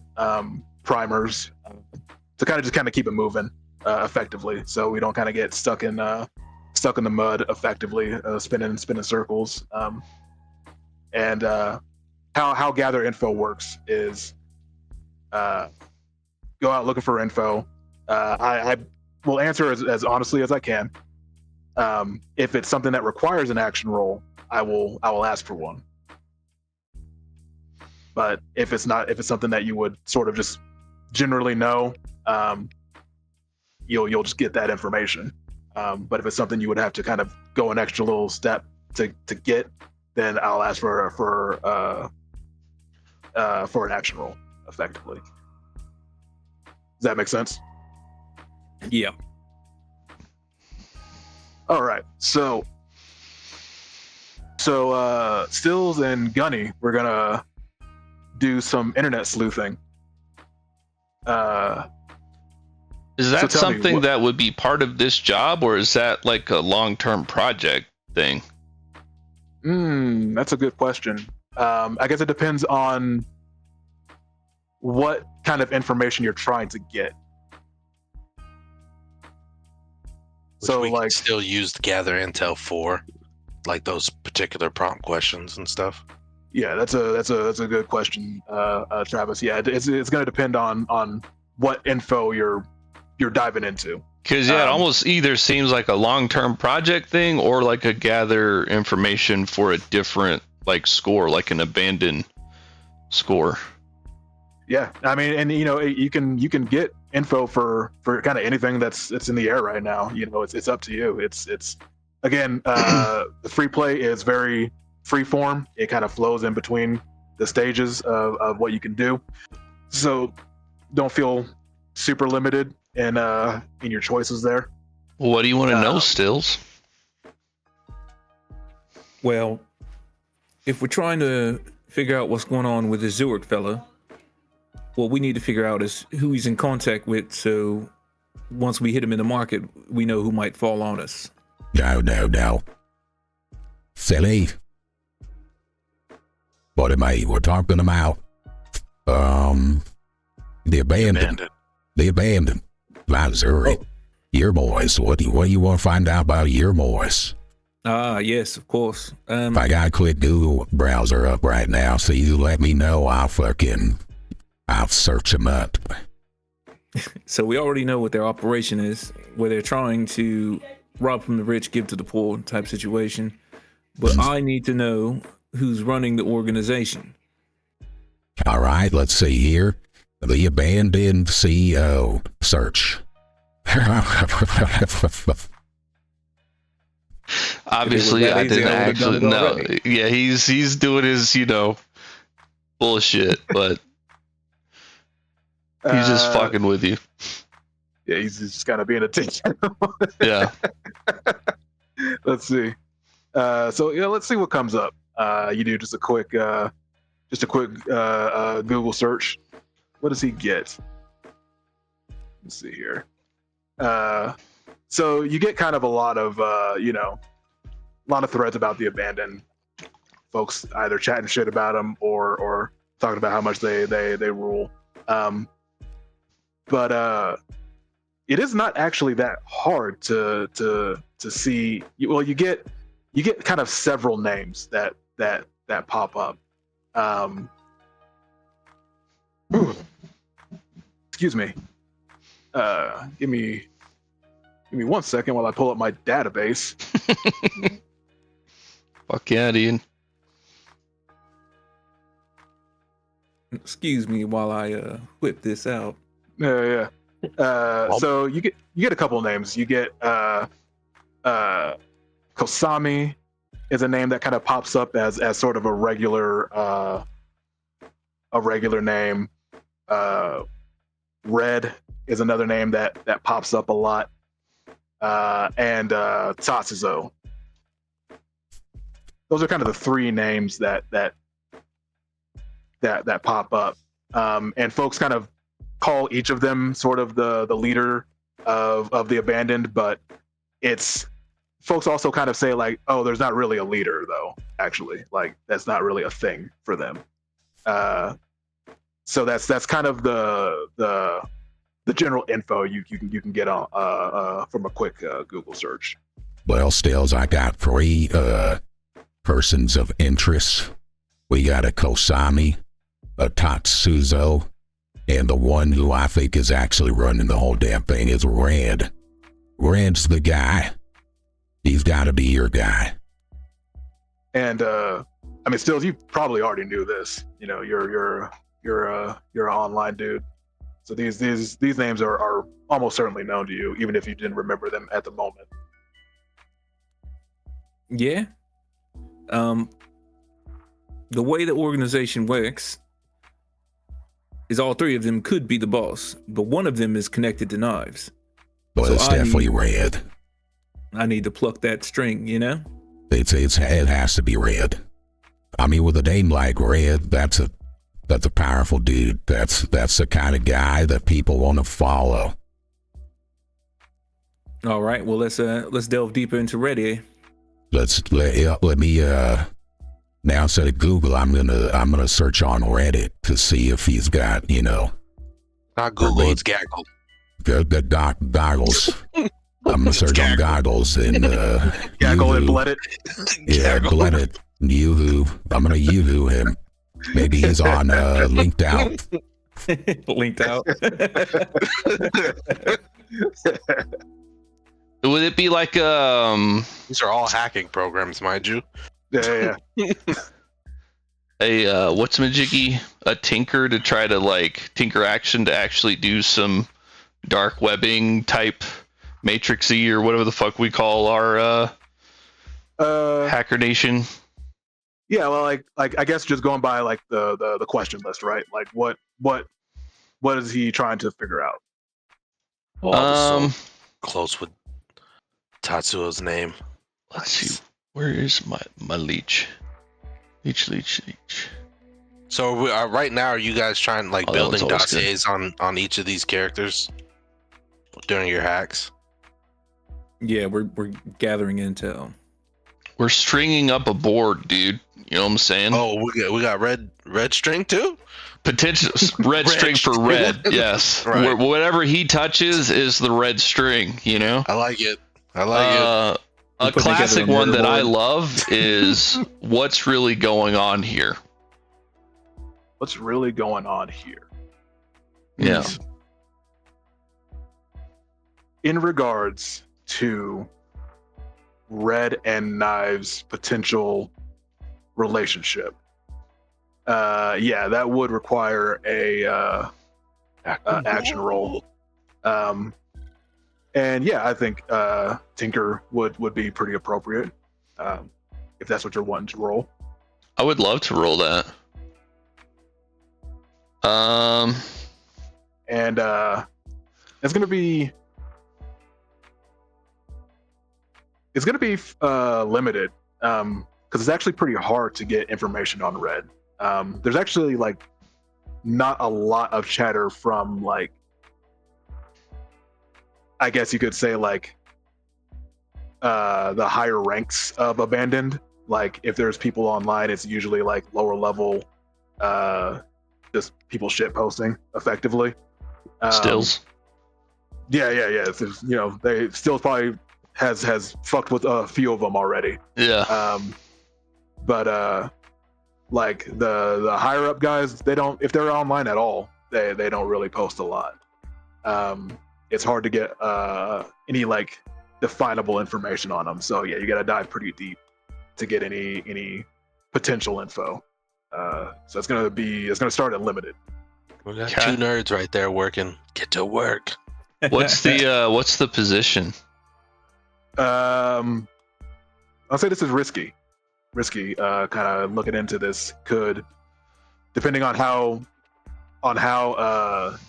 A: primers to kind of keep it moving effectively, so we don't kind of get stuck in the mud effectively, spinning circles. And how gather info works is go out looking for info. I will answer as honestly as I can. If it's something that requires an action roll, I will ask for one. But if it's something that you would sort of just generally know, you'll just get that information. But if it's something you would have to kind of go an extra little step to get, then I'll ask for an action roll, effectively. Does that make sense?
E: Yeah.
A: All right. So Stills and Gunny, we're gonna do some internet sleuthing.
B: Is that
A: tell me,
B: something that would be part of this job, or is that like a long-term project thing?
A: That's a good question. I guess it depends on what kind of information you're trying to get.
C: Which
A: So
C: we
A: like
C: can still use to gather intel for, like those particular prompt questions and stuff.
A: Yeah, that's a good question, Travis. Yeah, it's going to depend on what info you're diving into.
B: Because it almost either seems like a long-term project thing or like a gather information for a different like score, like an abandoned score.
A: Yeah, I mean, and you can get info for kind of anything that's in the air right now. It's up to you. It's again, the free play is very free form. It kind of flows in between the stages of what you can do. So don't feel super limited in your choices there.
B: What do you want to know, Stills?
E: Well, if we're trying to figure out what's going on with the Zurich fella, what we need to figure out is who he's in contact with, so once we hit him in the market, we know who might fall on us.
G: No. Silly. What am I? We're talking about the abandoned. The abandoned. Zurich. Your boys. What do you want to find out about your boys?
E: Yes, of course.
G: If I got a quick Google browser up right now, so you let me know, I'll search them up.
E: So we already know what their operation is, where they're trying to rob from the rich, give to the poor type situation. But I need to know who's running the organization.
G: All right, let's see here. The abandoned CEO search.
B: Obviously, I didn't actually know. Yeah, he's doing his bullshit, but he's just fucking with you.
A: Yeah, he's just kind of being a dickhead.
B: Yeah.
A: Let's see. Let's see what comes up. You do just a quick Google search. What does he get? Let's see here. So you get kind of a lot of threads about the abandoned folks, either chatting shit about them or talking about how much they rule. But it is not actually that hard to see. You get kind of several names that pop up. Excuse me. Give me 1 second while I pull up my database.
B: Fuck yeah, dude.
E: Excuse me while I whip this out.
A: Yeah. So you get a couple names. You get Kosami is a name that kind of pops up as sort of a regular name. Red is another name that pops up a lot. And Tatsuzo. Those are kind of the three names that pop up. And folks kind of call each of them sort of the leader of the abandoned, but it's folks also kind of say like, oh, there's not really a leader though, actually. Like that's not really a thing for them. So that's kind of the general info you can get on from a quick Google search.
G: Well, Stills, I got three persons of interest. We got a Kosami, a Tatsuzo, and the one who I think is actually running the whole damn thing is Red. Red's the guy. He's got to be your guy.
A: And I mean, Stills, you probably already knew this. You're an online dude. So these names are almost certainly known to you, even if you didn't remember them at the moment.
E: Yeah. The way the organization works is all three of them could be the boss, but one of them is connected to Knives.
G: Well,
E: So
G: it's definitely red.
E: I need to pluck that string, you know?
G: It has to be red. I mean, with a name like Red, that's a powerful dude. That's the kind of guy that people want to follow.
E: All right. Well, let's delve deeper into Red here.
G: Let me now instead of Google, I'm gonna search on Reddit to see if he's got, you know,
C: Not Google, it's Gaggle.
G: the goggles. I'm gonna search on goggles and
A: Gaggle and Blooded.
G: Yeah, Blooded. Yoo-hoo. I'm gonna yoo-hoo him. Maybe he's on Linked Out.
E: Linked Out.
B: Would it be like
C: These are all hacking programs, mind you.
A: Yeah.
B: a what's-majiggy, a tinker to try to like tinker action to actually do some dark webbing type matrixy or whatever the fuck we call our hacker nation.
A: Yeah, well, like I guess just going by like the question list, right? Like what is he trying to figure out?
C: Oh, I was so close with Tatsuo's name.
B: Let's see. Where is my leech? Leech.
C: So right now, are you guys trying like
B: Oh,
C: building
B: that's always
C: dossiers on each of these characters during your hacks?
E: Yeah, we're gathering intel.
B: We're stringing up a board, dude. You know what I'm saying?
C: Oh, we got red string too.
B: Potential red string for red. Yes.
C: Right.
B: Whatever he touches is the red string. You know.
C: I like it. I like it.
B: A
E: putting together
B: classic
E: a
B: one
E: murder
B: that I
E: board.
B: love is what's really going on here.
A: What's really going on here?
B: Yeah.
A: In regards to Red and Knives' potential relationship, yeah, that would require a action roll. And yeah, I think Tinker would be pretty appropriate if that's what you're wanting to roll.
B: I would love to roll that.
A: And it's gonna be limited because it's actually pretty hard to get information on Red. There's actually like not a lot of chatter from like, I guess you could say like the higher ranks of Abandoned. Like if there's people online, it's usually like lower level, just people shit posting effectively.
B: Stills.
A: Yeah. It's, you know, they still probably has fucked with a few of them already.
B: Yeah.
A: But like the higher up guys, they don't, if they're online at all, they don't really post a lot. It's hard to get any like definable information on them. So yeah, you got to dive pretty deep to get any potential info. So it's gonna start at limited.
C: We got two nerds right there working. Get to work.
B: What's the position?
A: I'll say this is risky. Kind of looking into this could, depending on how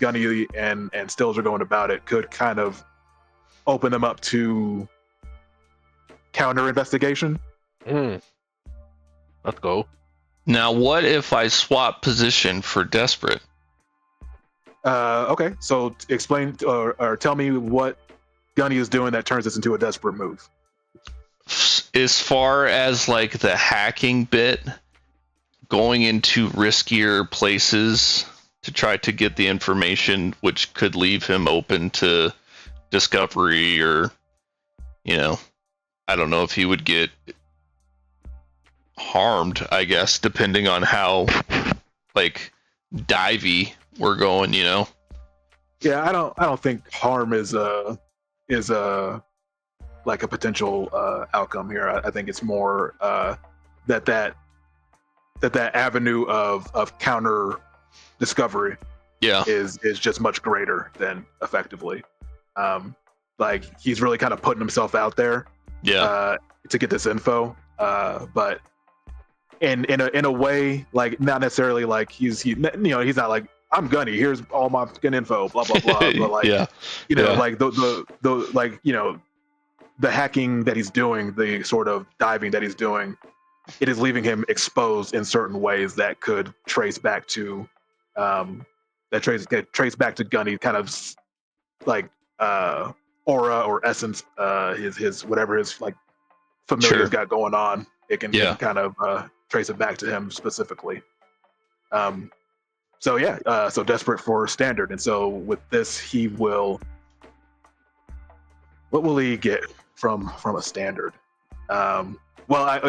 A: Gunny and Stills are going about it, could kind of open them up to counter investigation.
C: Let's go.
B: Now, what if I swap position for desperate?
A: Okay, so explain or tell me what Gunny is doing that turns this into a desperate move.
B: As far as like the hacking bit, going into riskier places to try to get the information, which could leave him open to discovery, or, you know, I don't know if he would get harmed, I guess, depending on how like divey we're going, you know.
A: Yeah, I don't think harm is like a potential outcome here. I think it's more that avenue of counter discovery is just much greater than effectively. Like he's really kind of putting himself out there. to get this info, but in a way, like not necessarily like he's not like, I'm Gunny, here's all my fucking info, blah blah blah, but like
B: yeah.
A: like the like the hacking that he's doing, the sort of diving that he's doing, it is leaving him exposed in certain ways that could trace back to trace back to Gunny kind of like aura or essence, his whatever his like familiar's
B: Sure.
A: got going on. It can kind of trace it back to him specifically. So yeah, so desperate for standard, and so with this, he will. What will he get from a standard? Well,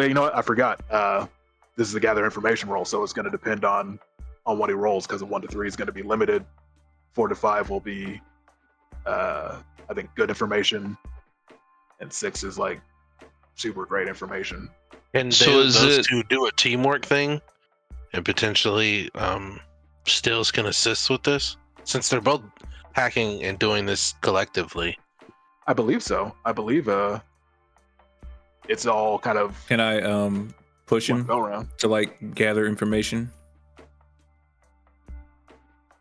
A: you know what? I forgot. This is a gather information roll, so it's going to depend on what he rolls, because a 1 to 3 is going to be limited. 4 to 5 will be, I think, good information, and 6 is like super great information.
C: And
B: So
C: those two do a teamwork thing, and potentially Stills can assist with this, since they're both hacking and doing this collectively.
A: I believe so. I believe it's all kind of.
E: Can I push him
A: go around
E: to like gather information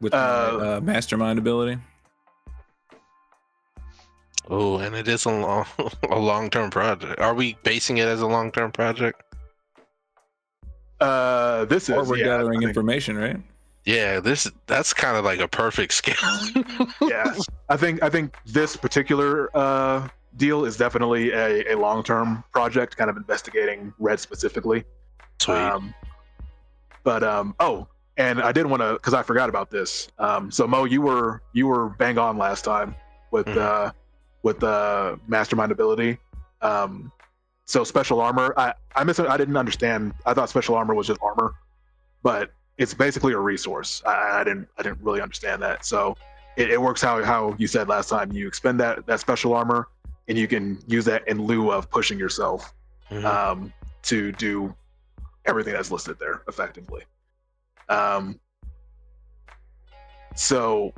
E: with my mastermind ability?
C: Oh, and it is a long-term project. Are we basing it as a long-term project?
A: This is.
E: Or we're gathering information, right?
C: Yeah, that's kind of like a perfect scale.
A: Yeah, I think this particular deal is definitely a long-term project, kind of investigating Red specifically.
C: Sweet.
A: Oh, and I did want to, because I forgot about this. So Mo, you were bang on last time with the mastermind ability. So special armor, I didn't understand. I thought special armor was just armor, but it's basically a resource. I didn't really understand that. So it works how you said last time. You expend that special armor, and you can use that in lieu of pushing yourself to do everything that's listed there effectively. So,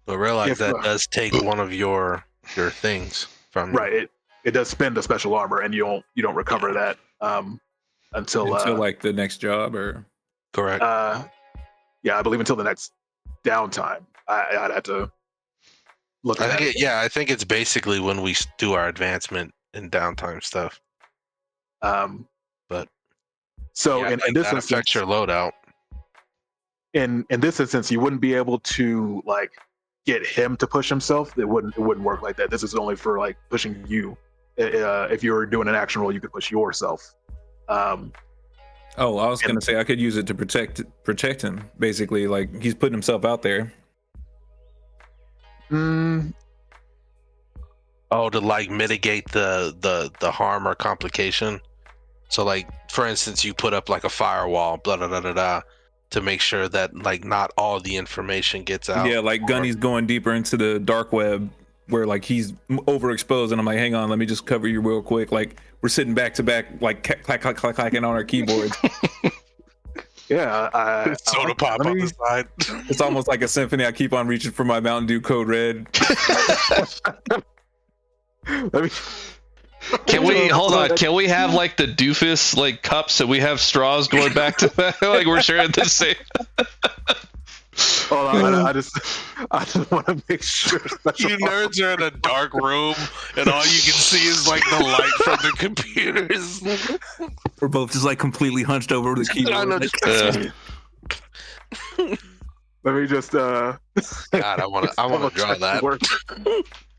C: but realize that does take one of your things from you.
A: Right. It does spend a special armor, and you don't recover that until
E: like the next job, or
C: correct.
A: Yeah, I believe until the next downtime. I'd have to look at it.
C: Yeah, I think it's basically when we do our advancement and downtime stuff. But
A: so
C: yeah,
A: in this
C: that
A: instance,
C: affects your loadout.
A: In this instance, you wouldn't be able to like get him to push himself. It wouldn't work like that. This is only for like pushing you. If you were doing an action roll, you could push yourself.
E: Oh, I was gonna say I could use it to protect him. Basically, like he's putting himself out there.
C: Oh, to like mitigate the harm or complication. So, like for instance, you put up like a firewall, blah blah blah blah, blah to make sure that like not all the information gets out.
E: Yeah, like Gunny's going deeper into the dark web, where like he's overexposed, and I'm like, hang on, let me just cover you real quick. Like we're sitting back to back, like clacking on our keyboards.
A: Yeah,
C: soda pop on the side.
E: It's almost like a symphony. I keep on reaching for my Mountain Dew Code Red.
B: Can we hold on? Can we have like the doofus like cups that we have straws going back to that? Like we're sharing the same.
A: Hold on, I just want to make sure.
C: You nerds are in a dark room, and all you can see is like the light from the computers.
E: We're both just like completely hunched over the keyboard.
A: Let me just.
C: God, I want to draw that.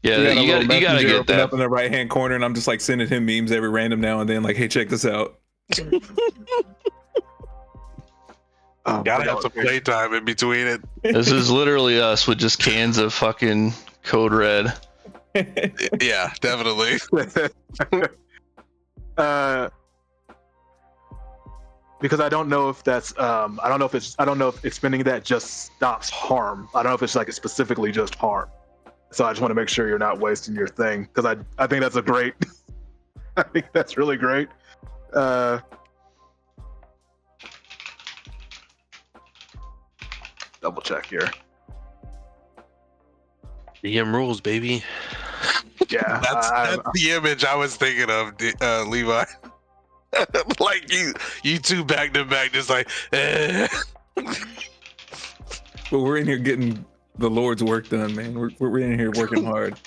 B: Yeah, you gotta get that
E: up in the right hand corner, and I'm just like sending him memes every random now and then. Like, hey, check this out.
C: Gotta have some playtime in between it.
B: This is literally us with just cans of fucking Code Red.
C: Yeah, definitely.
A: Because I don't know if that's I don't know if expending that just stops harm. I don't know if it's like specifically just harm. So I just want to make sure you're not wasting your thing, because I think that's a great. I think that's really great. Double check here.
C: DM rules, baby.
A: Yeah,
C: That's the image I was thinking of, Levi. Like you two back to back, just like.
E: But we're in here getting the Lord's work done, man. We're in here working hard.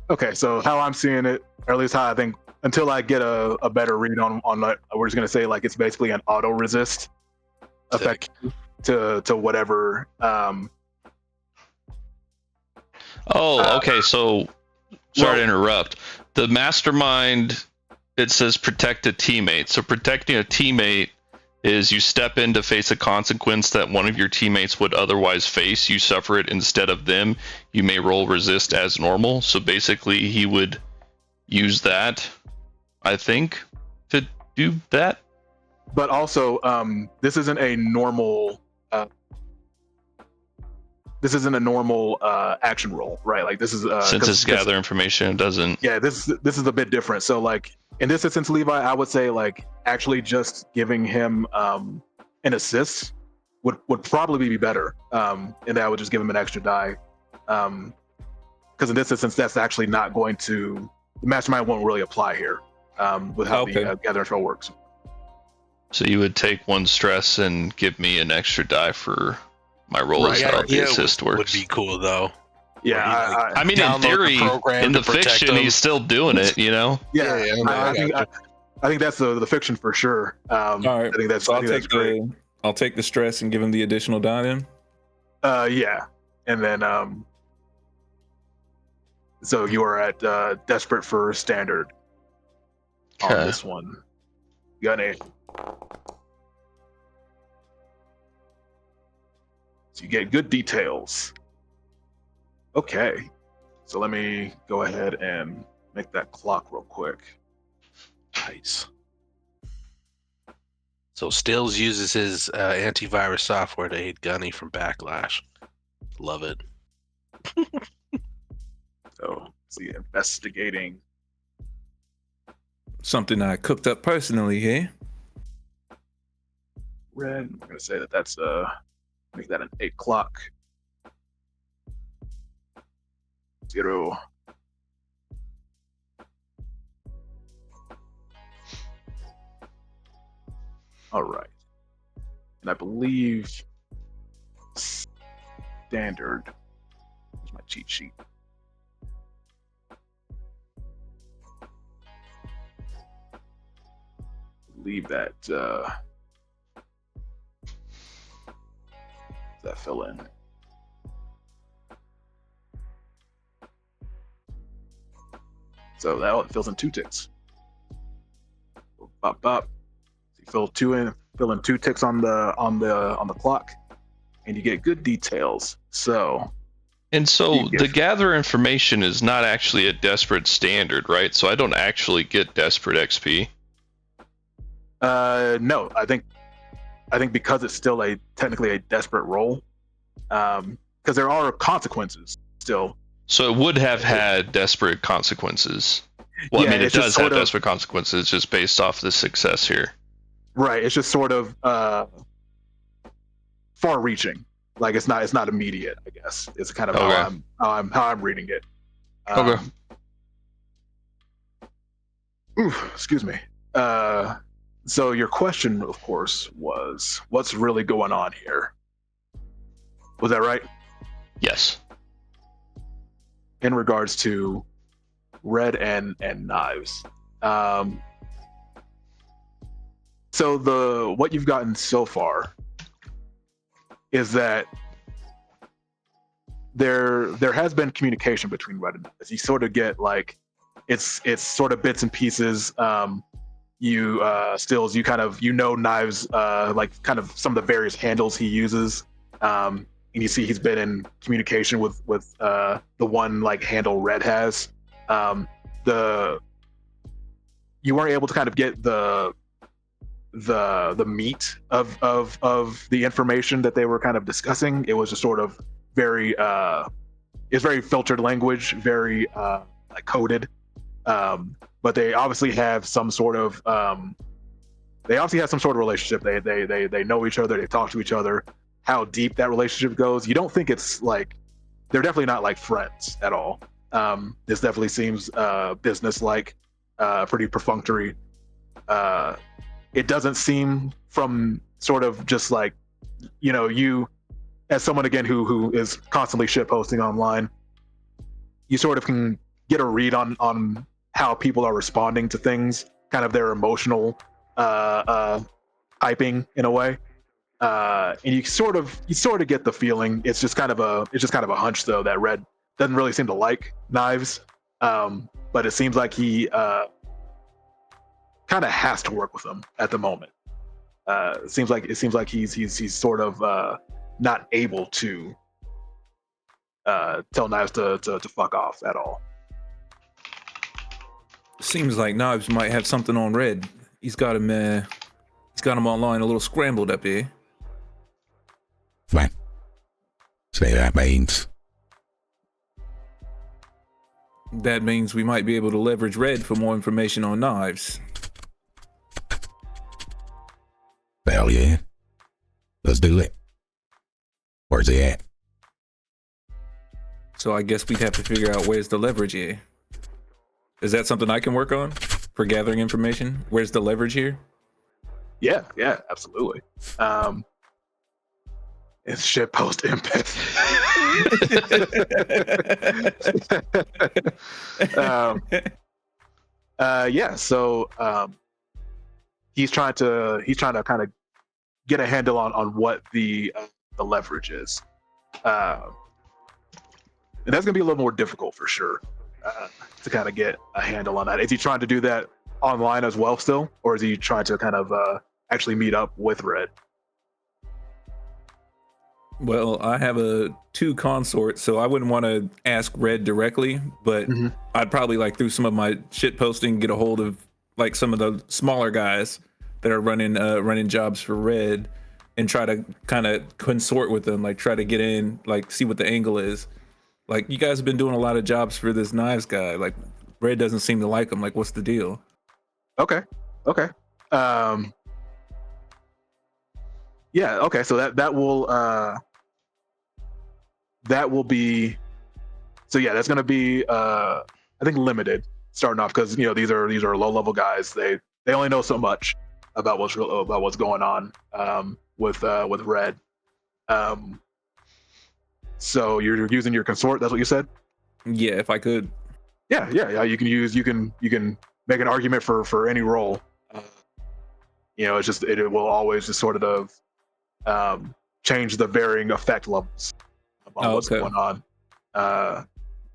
A: Okay, so how I'm seeing it, or at least how I think, until I get a better read on that, we're just gonna say like it's basically an auto resist effect to whatever.
B: Okay. So sorry to interrupt. The mastermind, it says protect a teammate. So protecting a teammate is you step in to face a consequence that one of your teammates would otherwise face. You suffer it instead of them. You may roll resist as normal. So basically, he would use that, I think, to do that.
A: But also, this isn't a normal. This isn't a normal action roll, right? Like this is
B: Since it's gather information, it doesn't.
A: Yeah, this is a bit different. So like in this instance, Levi, I would say like actually just giving him an assist would probably be better, and that would just give him an extra die. Because in this instance, that's actually not going to the mastermind won't really apply here with how the gather info works.
B: So you would take one stress and give me an extra die for my roll.
C: Right,
B: is how the assist works.
C: Would be cool though.
A: Yeah,
B: I mean, in theory, in the fiction, he's still doing it. You know.
A: Yeah, I think that's the fiction for sure.
E: All right,
A: I think that's.
E: So
A: I think that's great.
E: I'll take the stress and give him the additional die then.
A: Yeah, and then so you are at desperate for standard on this one. Gunny. So you get good details. Okay, so let me go ahead and make that clock real quick.
C: Nice. So Stills uses his antivirus software to aid Gunny from backlash. Love it.
A: So see, investigating.
E: Something I cooked up personally here.
A: Red. I'm gonna say that's make that an 8 o'clock. 0. All right. And I believe standard. Here's my cheat sheet. Leave that fill in. So that fills in 2 ticks. Bop bop. So you fill in 2 ticks on the clock, and you get good details. So
B: the gather information is not actually a desperate standard, right? So I don't actually get desperate XP.
A: No, I think because it's still technically a desperate roll, because there are consequences still.
B: So it would have had desperate consequences. Well,
A: Yeah,
B: I mean, it
A: it's just
B: does have
A: sort of-
B: desperate consequences just based off the success here.
A: Right. It's just sort of far-reaching. Like it's not immediate. I guess it's kind of
B: Okay.
A: how I'm reading it.
B: Okay.
A: Excuse me. So your question, of course, was what's really going on here? Was that right?
B: Yes.
A: In regards to Red and knives. So what you've gotten so far is that there has been communication between Red and Knives. You sort of get like it's sort of bits and pieces. You Stills, you kind of Knives like kind of some of the various handles he uses. And you see he's been in communication with the one like handle Red has. You weren't able to kind of get the meat of the information that they were kind of discussing. It was just sort of very it's very filtered language, very like coded. But they obviously have some sort of relationship. They know each other, they talk to each other. How deep that relationship goes, you don't think it's like they're definitely not like friends at all. This definitely seems business-like, pretty perfunctory. It doesn't seem from sort of just like, you as someone again who is constantly shit posting online, you sort of can get a read on how people are responding to things, kind of their emotional hyping in a way. And you sort of get the feeling it's just kind of a hunch though that Red doesn't really seem to like Knives, but it seems like he kind of has to work with him at the moment. It seems like he's sort of not able to tell Knives to fuck off at all.
E: Seems like Knives might have something on Red. He's got him online a little scrambled up here.
G: Fine. Say that means.
E: That means we might be able to leverage Red for more information on Knives.
G: Hell yeah. Let's do it. Where's he at?
E: So I guess we'd have to figure out where's the leverage here. Is that something I can work on for gathering information? Where's the leverage here?
A: Yeah, absolutely. It's shitpost empath. Yeah. So he's trying to kind of get a handle on what the leverage is, and that's gonna be a little more difficult for sure to kind of get a handle on that. Is he trying to do that online as well still, or is he trying to kind of actually meet up with Red?
E: Well, I have a 2 consorts, so I wouldn't want to ask Red directly, but I'd probably like through some of my shit posting get a hold of like some of the smaller guys that are running jobs for Red and try to kind of consort with them, like try to get in, like see what the angle is. Like, you guys have been doing a lot of jobs for this Knives guy. Like, Red doesn't seem to like him. Like, what's the deal?
A: Okay. Yeah. Okay. So that will be. So yeah, that's going to be I think limited starting off, because these are low level guys. They only know so much about what's going on with Red. So you're using your consort. That's what you said.
E: Yeah, if I could.
A: Yeah. You can make an argument for any role. It's just it will always just sort of change the varying effect levels on what's going on.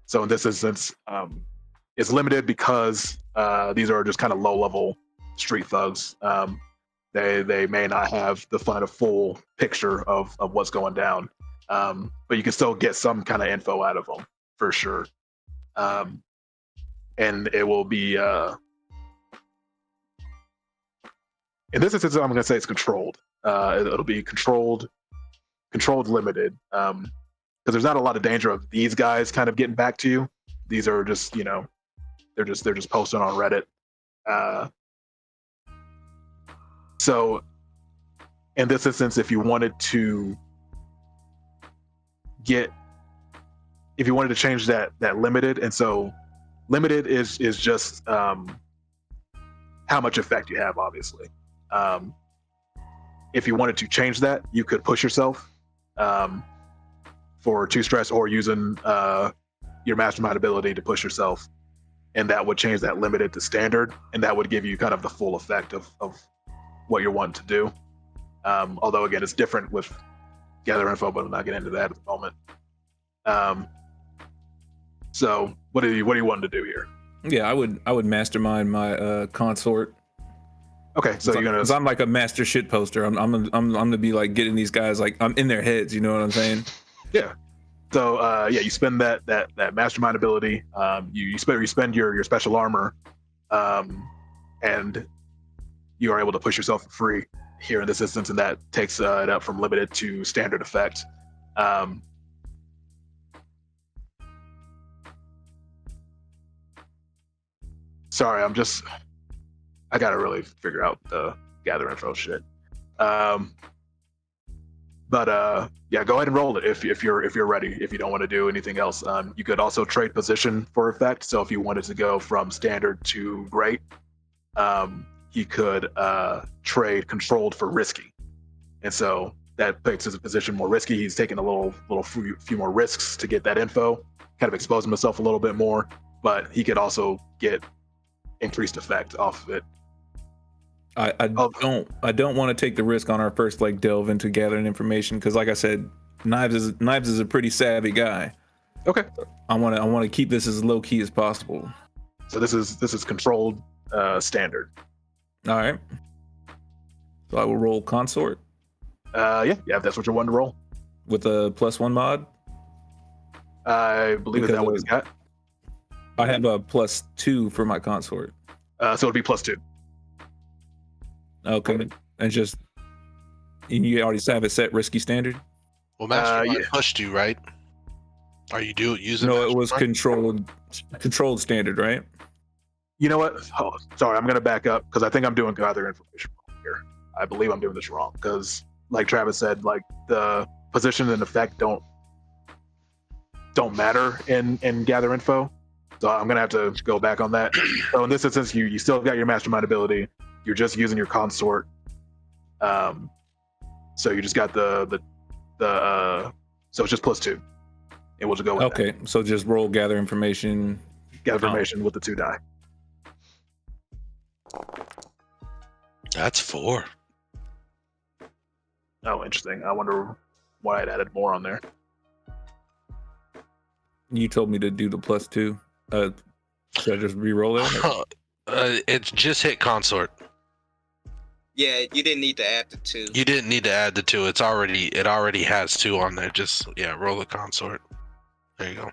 A: So in this instance, it's limited because these are just kind of low level street thugs. They may not have the full picture of what's going down, but you can still get some kind of info out of them for sure. And it will be in this instance, I'm going to say it's controlled. It'll be controlled limited, because there's not a lot of danger of these guys kind of getting back to you. These are just they're just posting on Reddit. So in this instance, if you wanted to change that limited, and so limited is just how much effect you have, obviously. If you wanted to change that, you could push yourself for 2 stress, or using your mastermind ability to push yourself, and that would change that limited to standard, and that would give you kind of the full effect of what you're wanting to do. Although again, it's different with gather info, but I'm not getting into that at the moment. So what do you want to do here?
E: Yeah, I would mastermind my consort.
A: Okay, so you're gonna.
E: Because I'm like a master shit poster. I'm gonna be like getting these guys, like I'm in their heads. You know what I'm saying?
A: Yeah. So you spend that mastermind ability. You spend your special armor, and you are able to push yourself for free here in this instance, and that takes it up from limited to standard effect. Sorry, I gotta really figure out the gather info shit. But yeah, go ahead and roll it if you're ready. If you don't want to do anything else, you could also trade position for effect. So if you wanted to go from standard to great, he could trade controlled for risky, and so that makes his position more risky. He's taking a little few more risks to get that info, kind of exposing himself a little bit more, but he could also get increased effect off of it.
E: I don't want to take the risk on our first like delve into gathering information because, like I said, Knives is a pretty savvy guy.
A: Okay.
E: I want to keep this as low key as possible.
A: So this is controlled standard.
E: All right. So I will roll consort.
A: Yeah, if that's what you're wanting to roll.
E: With a +1 mod.
A: I believe
E: Because
A: is that what he's got.
E: I have a +2 for my consort.
A: So it'd be +2.
E: Okay, and just you already have it set risky standard.
C: Well, Mastermind
A: yeah.
C: pushed you, right? Are you using?
E: No, it was controlled standard, right?
A: You know what? Oh, sorry, I'm gonna back up because I think I'm doing gather information wrong here. I believe I'm doing this wrong because, like Travis said, like the position and effect don't matter in gather info. So I'm gonna have to go back on that. So in this instance, you still got your mastermind ability. You're just using your consort. So you just got the so it's just +2. And we'll just go with
E: okay,
A: that.
E: So just roll gather information.
A: Gather information with the 2 die.
C: That's 4.
A: Oh, interesting. I wonder why I'd added more on there.
E: You told me to do the +2. Should I just re-roll it?
C: It's just hit consort.
D: Yeah, you didn't need to add the 2.
C: You didn't need to add the 2. It already has 2 on there. Just roll the consort. There you go.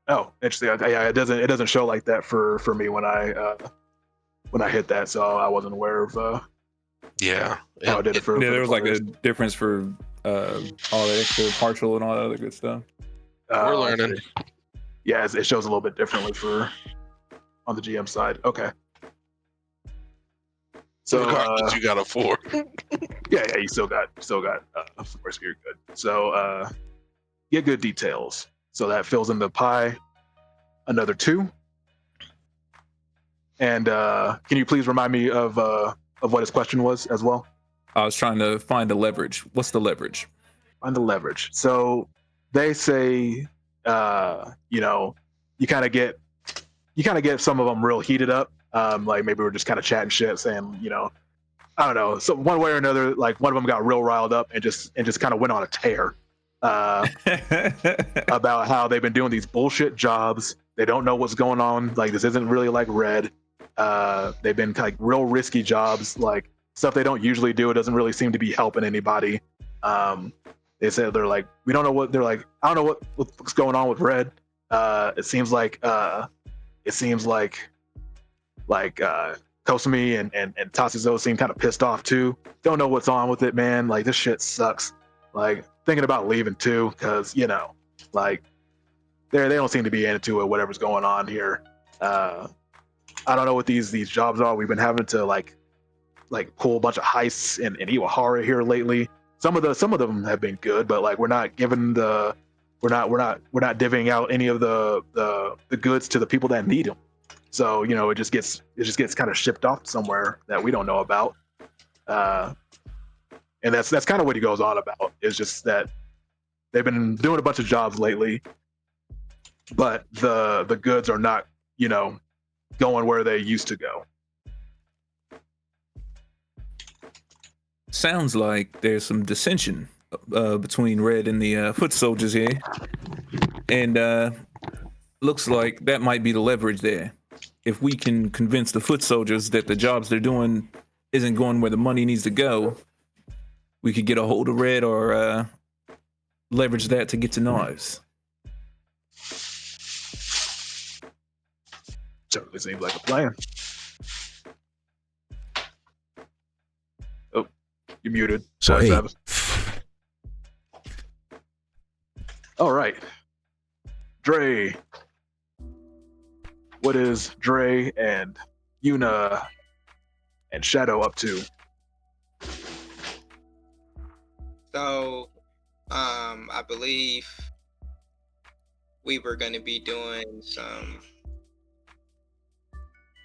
A: Oh, interesting. Yeah, it doesn't show like that for me when I hit that, so I wasn't aware of how I did it for.
E: Yeah, there was like a difference for all the extra partial and all that other good stuff.
C: We're learning.
A: Yeah, it shows a little bit differently on the GM side. Okay. So
C: you got a 4.
A: yeah, you still got of course you're good. So get good details. So that fills in the pie another 2. And can you please remind me of what his question was as well?
E: I was trying to find the leverage. What's the leverage?
A: Find the leverage. So they say you kind of get some of them real heated up. Like maybe we're just kind of chatting shit, saying, I don't know. So one way or another, like one of them got real riled up and just kind of went on a tear about how they've been doing these bullshit jobs. They don't know what's going on. Like this isn't really like red. They've been like real risky jobs, like stuff they don't usually do. It doesn't really seem to be helping anybody. They said they're like, we don't know what they're like. I don't know what's going on with red. It seems like Kosumi and Tatsuzo seem kind of pissed off too. Don't know what's on with it, man. Like this shit sucks. Like thinking about leaving too, because like they don't seem to be into it. Whatever's going on here. I don't know what these jobs are. We've been having to like pull a bunch of heists in Iwahara here lately. Some of them have been good, but like we're not divvying out any of the goods to the people that need them. So it just gets kind of shipped off somewhere that we don't know about, and that's kind of what he goes on about. Is just that they've been doing a bunch of jobs lately, but the goods are not going where they used to go.
E: Sounds like there's some dissension between Red and the foot soldiers here, and looks like that might be the leverage there. If we can convince the foot soldiers that the jobs they're doing isn't going where the money needs to go, we could get a hold of Red or leverage that to get to Knives.
A: Certainly seems like a plan. Oh, you're muted.
G: So,
A: Sorry,
G: hey.
A: Travis. All right. Dre. What is Dre and Yuna and Shadow up to?
D: So, I believe we were going to be doing some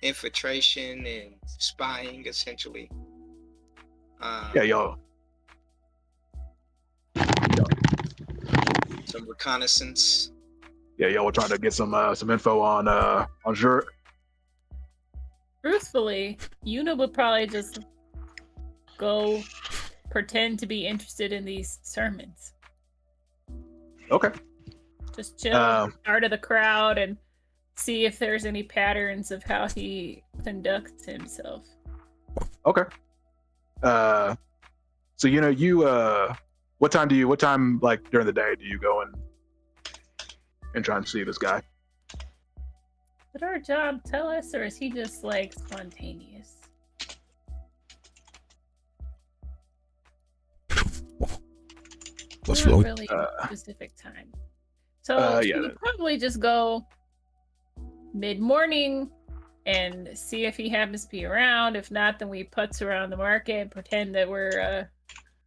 D: infiltration and spying, essentially.
A: Yeah, y'all.
D: Some reconnaissance.
A: Yeah, y'all were trying to get some info on Zhur.
F: Truthfully, Yuna would probably just go pretend to be interested in these sermons.
A: Okay.
F: Just chill, out of the crowd, and see if there's any patterns of how he conducts himself.
A: Okay. So you what time like during the day do you go and try and see this guy?
F: Did our job tell us, or is he just like spontaneous?
G: What's
F: Not
G: wrong?
F: really a specific time. So
A: yeah.
F: we probably just go mid-morning and see if he happens to be around. If not, then we putz around the market and pretend that we're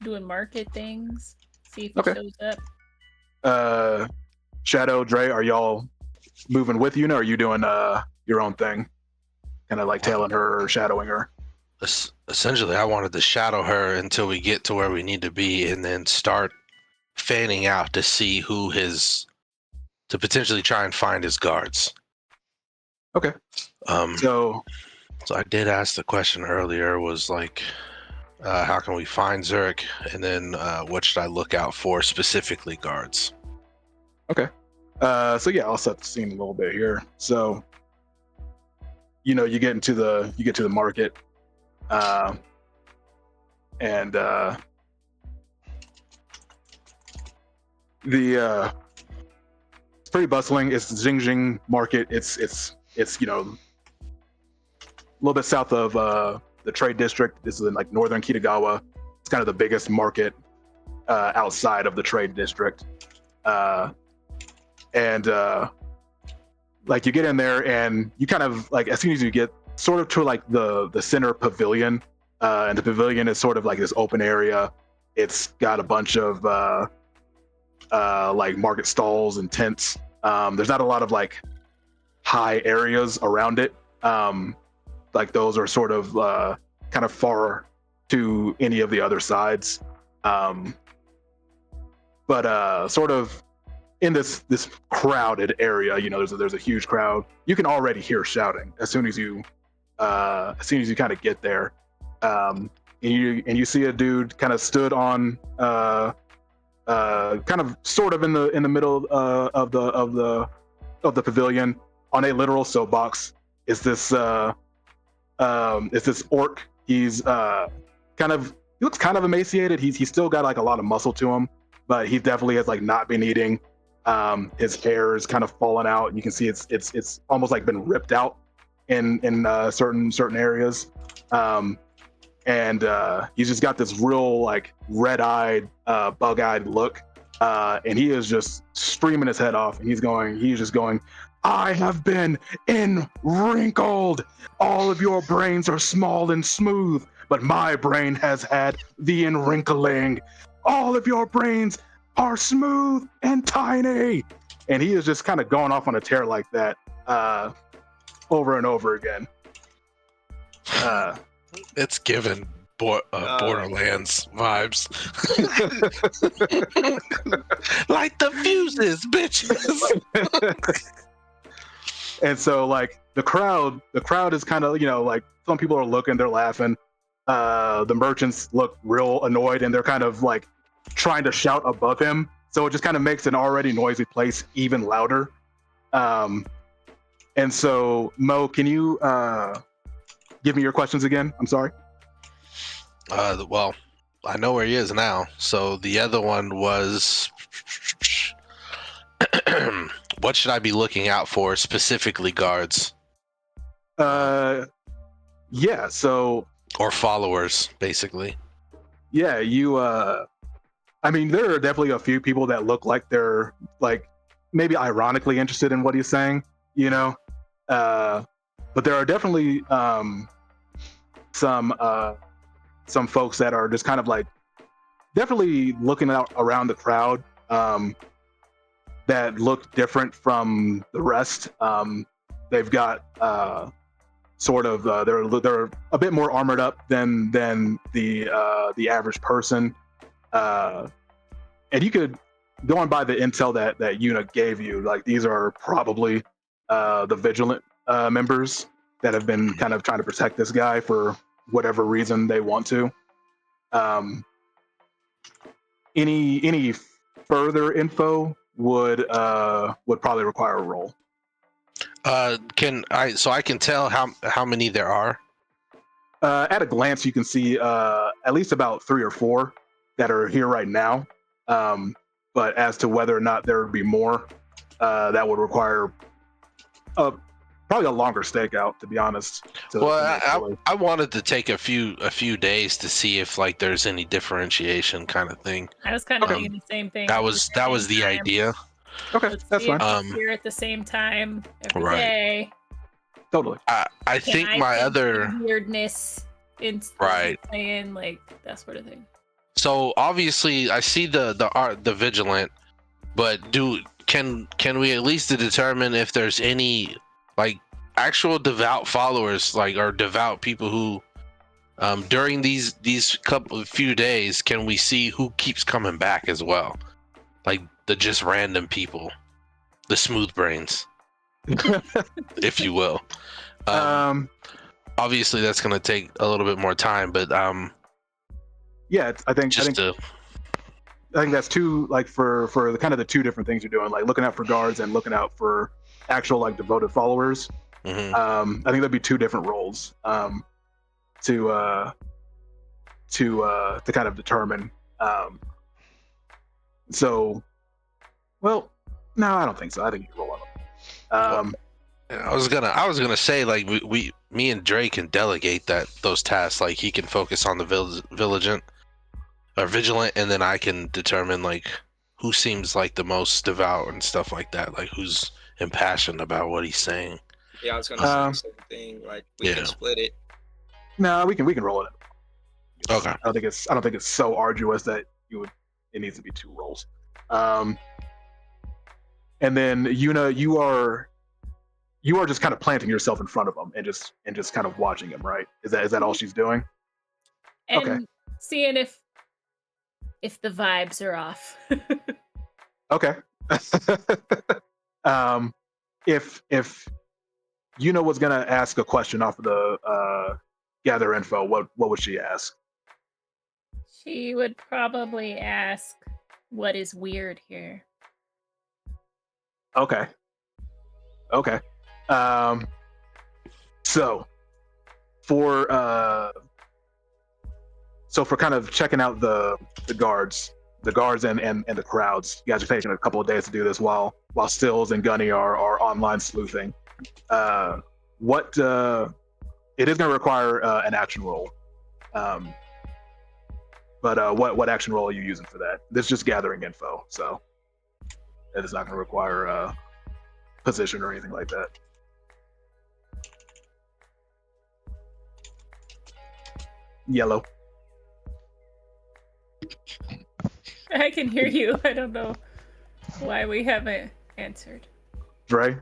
F: doing market things. See if he
A: Okay.
F: shows up.
A: Shadow, Dre, are y'all moving with Yuna, or are you doing your own thing? Kind of like tailing her or shadowing her?
C: Essentially, I wanted to shadow her until we get to where we need to be, and then start fanning out to see to potentially try and find his guards.
A: Okay.
C: So I did ask the question earlier, was like, how can we find Zurich, and then what should I look out for, specifically guards?
A: Okay. So yeah, I'll set the scene a little bit here. So you get to the market, and it's pretty bustling. It's the Xiangxi market. It's a little bit south of the trade district. This is in like northern Kitagawa. It's kind of the biggest market outside of the trade district, and like you get in there and you kind of like, as soon as you get sort of to like the center pavilion, and the pavilion is sort of like this open area. It's got a bunch of like market stalls and tents. There's not a lot of like high areas around it. Like those are sort of kind of far to any of the other sides. But sort of in this crowded area, there's a huge crowd. You can already hear shouting as soon as you kind of get there. And you see a dude kind of stood on kind of sort of in the middle of the pavilion on a literal soapbox. Is this orc? He looks kind of emaciated. He's still got like a lot of muscle to him, but he definitely has like not been eating. His hair is kind of fallen out, and you can see it's almost like been ripped out in certain areas. And he's just got this real like red-eyed, bug-eyed look, and he is just screaming his head off, and he's just going, "I have been enwrinkled. All of your brains are small and smooth, but my brain has had the enwrinkling. All of your brains are smooth and tiny." And he is just kind of going off on a tear like that, over and over again.
C: It's given Borderlands vibes. Light the fuses, bitches.
A: And so like the crowd is kind of, like some people are looking, they're laughing. The merchants look real annoyed, and they're kind of like trying to shout above him. So it just kind of makes an already noisy place even louder. And so Mo, can you give me your questions again? I'm sorry.
C: Well, I know where he is now. So the other one was, what should I be looking out for, specifically guards?
A: Yeah. So.
C: Or followers, basically.
A: Yeah, I mean, there are definitely a few people that look like they're like maybe ironically interested in what he's saying, but there are definitely some folks that are just kind of like definitely looking out around the crowd that look different from the rest. They've got sort of they're a bit more armored up than the average person, and you could, going by the intel that Yuna gave you, like these are probably the vigilant members that have been kind of trying to protect this guy for whatever reason they want to. Um, any further info would probably require a roll.
C: Can I? So I can tell how many there are.
A: At a glance, you can see at least about 3 or 4 that are here right now. But as to whether or not there would be more, that would require probably a longer stakeout, to be honest.
C: I wanted to take a few days to see if like there's any differentiation kind of thing.
F: I was kind of thinking the same thing.
C: That was the idea.
A: Okay, that's fine.
F: Here at the same time every
C: Right.
F: day.
A: Totally.
C: I think my other
F: weirdness in
C: Right.
F: saying like that sort of thing.
C: So obviously I see the vigilant, but can we at least determine if there's any like actual devout followers, like, or devout people who during these few days, can we see who keeps coming back as well, like the just random people, the smooth brains, if you will. Obviously that's going to take a little bit more time, but
A: yeah, I think that's two, like for the kind of the two different things you're doing, like looking out for guards and looking out for actual like devoted followers.
C: Mhm.
A: I think that'd be two different roles to kind of determine. So, well, no, I don't think so. I think you roll on them.
C: I was gonna say, like, me and Dre can delegate those tasks. Like, he can focus on the vigilant, and then I can determine like who seems like the most devout and stuff like that. Like, who's impassioned about what he's saying.
D: Yeah, I was gonna say the same thing. Like, we can split it.
A: No, we can roll it.
C: Okay.
A: I don't think it's so arduous that it needs to be 2 rolls. And then Yuna, you are just kind of planting yourself in front of him and just kind of watching him, right? Is that all she's doing?
F: And
A: Okay.
F: seeing if the vibes are off.
A: Okay. If Yuna was gonna ask a question off of the gather info, what would she ask?
F: She would probably ask, what is weird here?
A: Okay. So for kind of checking out the guards and the crowds, you guys are taking a couple of days to do this while Stills and Gunny are online sleuthing. What it is going to require an action roll. But what action roll are you using for that? This is just gathering info, so it is not going to require a position or anything like that. Yellow.
F: I can hear you. I don't know why we haven't answered.
A: Dre?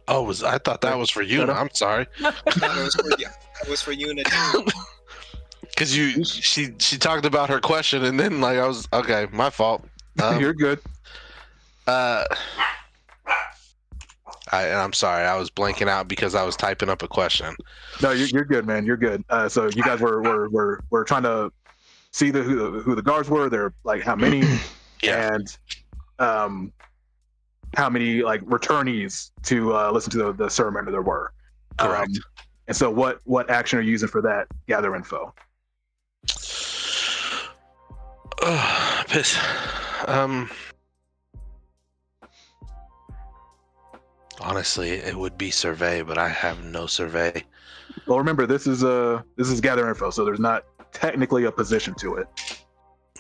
C: Oh, I thought that was for Yuna. I'm sorry.
D: It was for Yuna too.
C: Because she talked about her question, and then like I was okay. My fault.
A: You're good.
C: I'm sorry. I was blanking out because I was typing up a question.
A: No, you're good, man. You're good. So you guys were trying to see who the guards were. They're like how many, and how many like returnees to listen to the sermon there were.
C: Correct.
A: And so what action are you using for that? Gather info.
C: Piss. Honestly, it would be survey, but I have no survey.
A: Well, remember this is gather info, so there's not technically a position to it.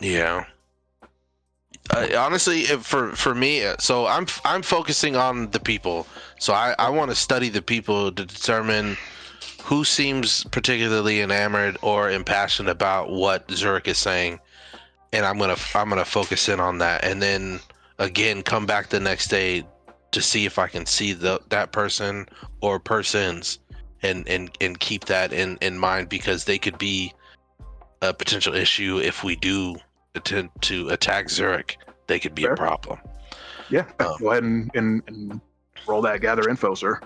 C: Yeah. Honestly, for me, so I'm focusing on the people. So I want to study the people to determine who seems particularly enamored or impassioned about what Zurich is saying. and I'm gonna focus in on that, and then again come back the next day to see if I can see that person or persons, and keep that in mind, because they could be a potential issue if we do attempt to attack Zurich. They could be a
A: Fair.
C: problem.
A: Yeah, go ahead and roll that gather info, sir.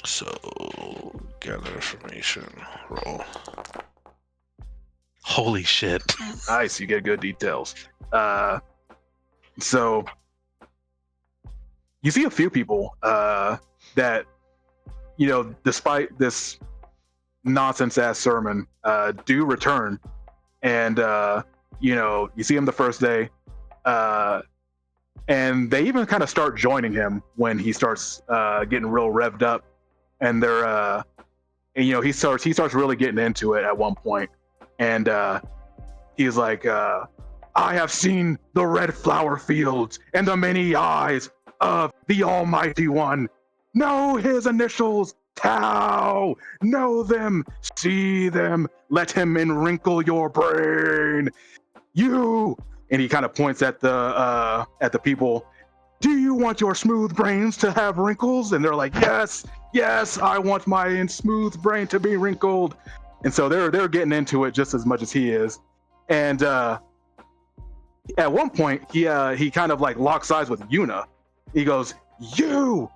C: So gather information, roll. Holy shit.
A: Nice, you get good details. So you see a few people that, despite this nonsense ass sermon, do return, and you see him the first day, and they even kind of start joining him when he starts getting real revved up, and they're he starts really getting into it at one point, and he's like, I have seen the red flower fields and the many eyes of the Almighty One. Know his initials, Tau. Know them, see them. Let him enwrinkle your brain. You, and he kind of points at the people. Do you want your smooth brains to have wrinkles? And they're like, yes, I want my smooth brain to be wrinkled. And so they're getting into it just as much as he is. And at one point, he kind of like locks eyes with Yuna. He goes, You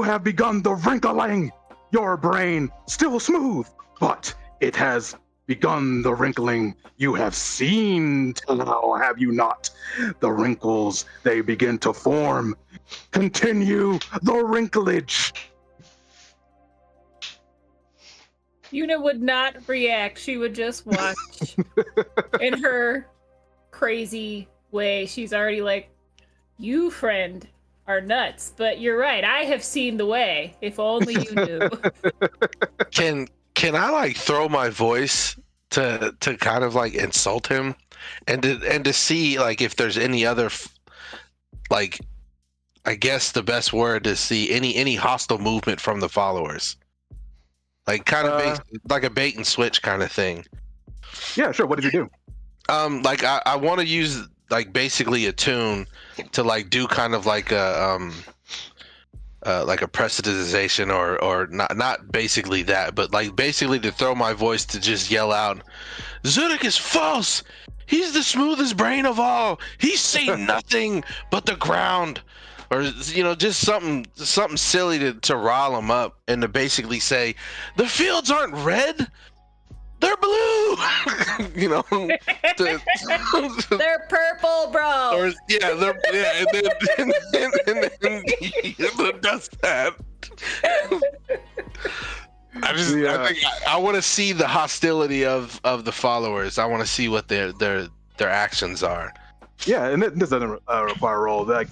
A: have begun the wrinkling. Your brain still smooth, but it has begun the wrinkling. You have seen Tau, have you not? The wrinkles, they begin to form. Continue the wrinklage.
F: Yuna would not react. She would just watch in her crazy way. She's already like, you, friend, are nuts. But you're right. I have seen the way. If only you knew.
C: Can I like throw my voice to kind of like insult him, and to see like if there's any other like, I guess the best word is see any hostile movement from the followers. Like kind of like a bait and switch kind of thing.
A: Yeah, sure. What did you do?
C: Like I want to use like basically a tune to like do kind of like a prestidigitization or not basically that, but like basically to throw my voice to just yell out, Zurich is false. He's the smoothest brain of all. He's seen nothing but the ground. Or just something silly to rile them up, and to basically say the fields aren't red, they're blue.
F: They're purple, bro.
C: Or and then does that. I think I want to see the hostility of the followers. I want to see what their actions are.
A: Yeah, and this doesn't require a roll.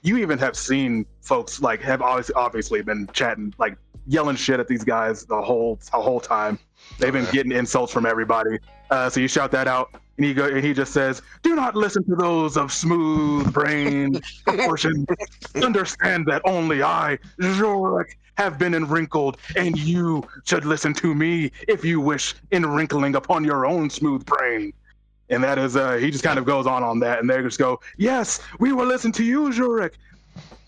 A: You even have seen folks like have obviously been chatting, like yelling shit at these guys the whole time. They've been getting insults from everybody. So you shout that out, and he just says, "Do not listen to those of smooth brain proportion. Understand that only I, Zorik, have been enwrinkled, and you should listen to me if you wish enwrinkling upon your own smooth brain." And that is, he just kind of goes on that, and they just go, "Yes, we will listen to you, Zurich.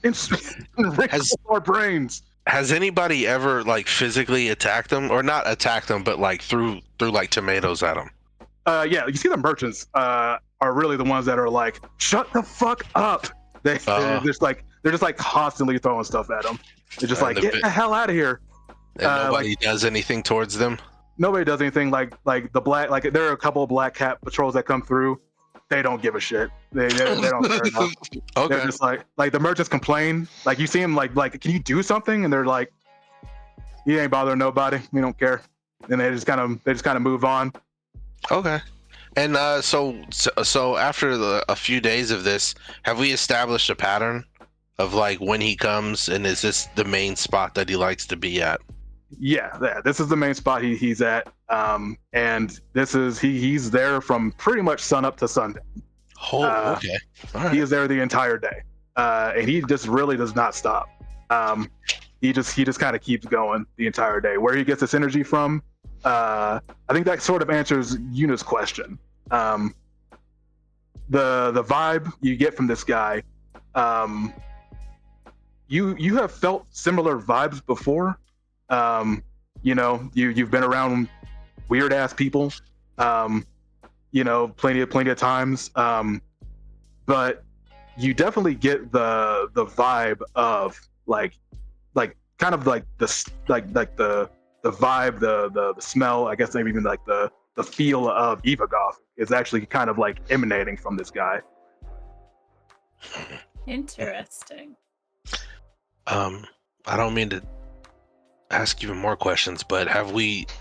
A: Enwrinkle our brains."
C: Has anybody ever like physically attacked them, or not attacked them, but like threw like tomatoes at them?
A: Yeah, you see the merchants are really the ones that are like, "Shut the fuck up." They're just like constantly throwing stuff at them. They're just like, "Get the hell out of here."
C: And nobody does anything towards them.
A: Nobody does anything. Like the black, like there are a couple of black cat patrols that come through. They don't give a shit. They don't care enough.
C: Okay.
A: They're just like the merchants complain. Like you see them like, "Can you do something?" And they're like, "You ain't bothering nobody. We don't care." And they just kind of move on.
C: Okay. And so after a few days of this, have we established a pattern of like when he comes, and is this the main spot that he likes to be at?
A: Yeah, this is the main spot he's at, and this is he's there from pretty much sun up to sundown.
C: Okay. All right.
A: He is there the entire day, and he just really does not stop. he just kind of keeps going the entire day. Where he gets this energy from, I think that sort of answers Yuna's question. The vibe you get from this guy, you have felt similar vibes before. You've been around weird ass people, plenty of times. But you definitely get the vibe of like kind of like the vibe, the smell, I guess maybe even like the feel of Evagoth is actually kind of like emanating from this guy.
F: Interesting.
C: I don't mean to ask even more questions, but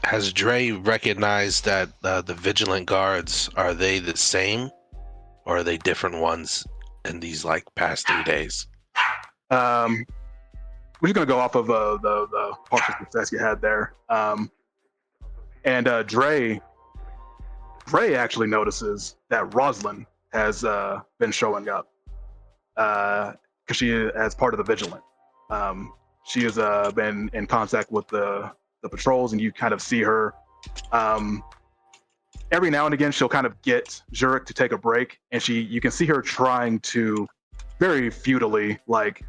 C: has Dre recognized that the vigilant guards, are they the same or are they different ones in these like past 3 days?
A: We're just gonna go off of the partial success you had there. And Dre actually notices that Rosalind has been showing up because she as part of the vigilant. She has been in contact with the patrols, and you kind of see her. Every now and again, she'll kind of get Zurich to take a break, and you can see her trying to very futilely like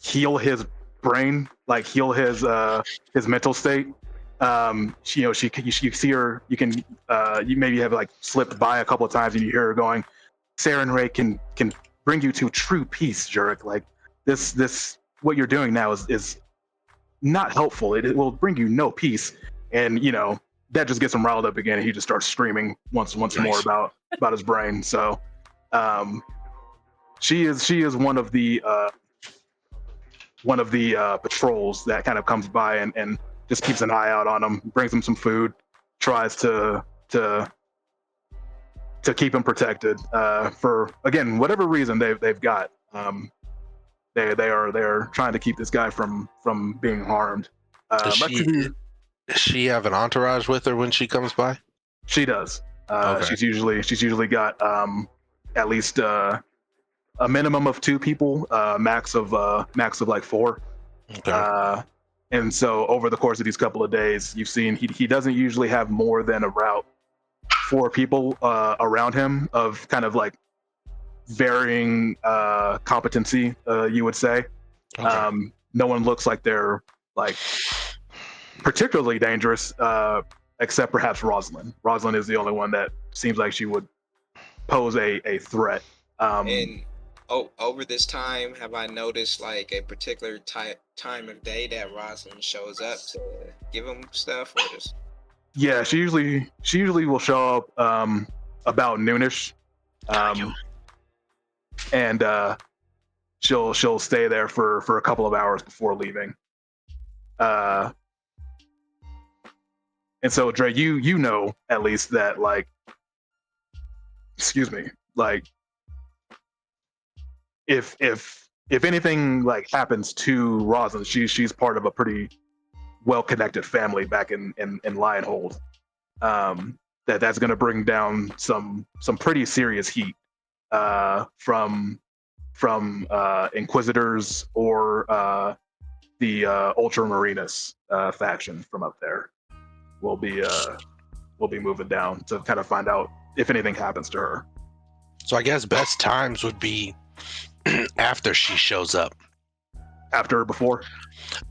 A: heal his brain, like heal his mental state. You see her. You maybe have like slipped by a couple of times, and you hear her going, "Saren Ray can bring you to true peace, Zurich. Like this what you're doing now is not helpful. It will bring you no peace." And that just gets him riled up again, and he just starts screaming once more about his brain. So she is one of the patrols that kind of comes by and just keeps an eye out on him, brings him some food, tries to keep him protected for, again, whatever reason they've got. They are trying to keep this guy from being harmed.
C: Does she have an entourage with her when she comes by?
A: She does.
C: Okay.
A: She's usually got at least a minimum of 2 people, max of like 4.
C: Okay.
A: And so over the course of these couple of days, you've seen he doesn't usually have more than about 4 people around him of kind of like varying competency, you would say.
C: Okay.
A: No one looks like they're like particularly dangerous, except perhaps Rosalind. Rosalind is the only one that seems like she would pose a threat.
D: And over this time, have I noticed like a particular time of day that Rosalind shows up to give him stuff, or just?
A: Yeah, she usually will show up about noonish, and she'll stay there for a couple of hours before leaving. And so Dre, you know at least that like, excuse me, like if anything like happens to Rosalind, she's part of a pretty well-connected family back in Lionhold. That's going to bring down some pretty serious heat from Inquisitors or the Ultramarines faction from up there. We'll be moving down to kind of find out if anything happens to her.
C: So I guess best times would be after she shows up.
A: After or before?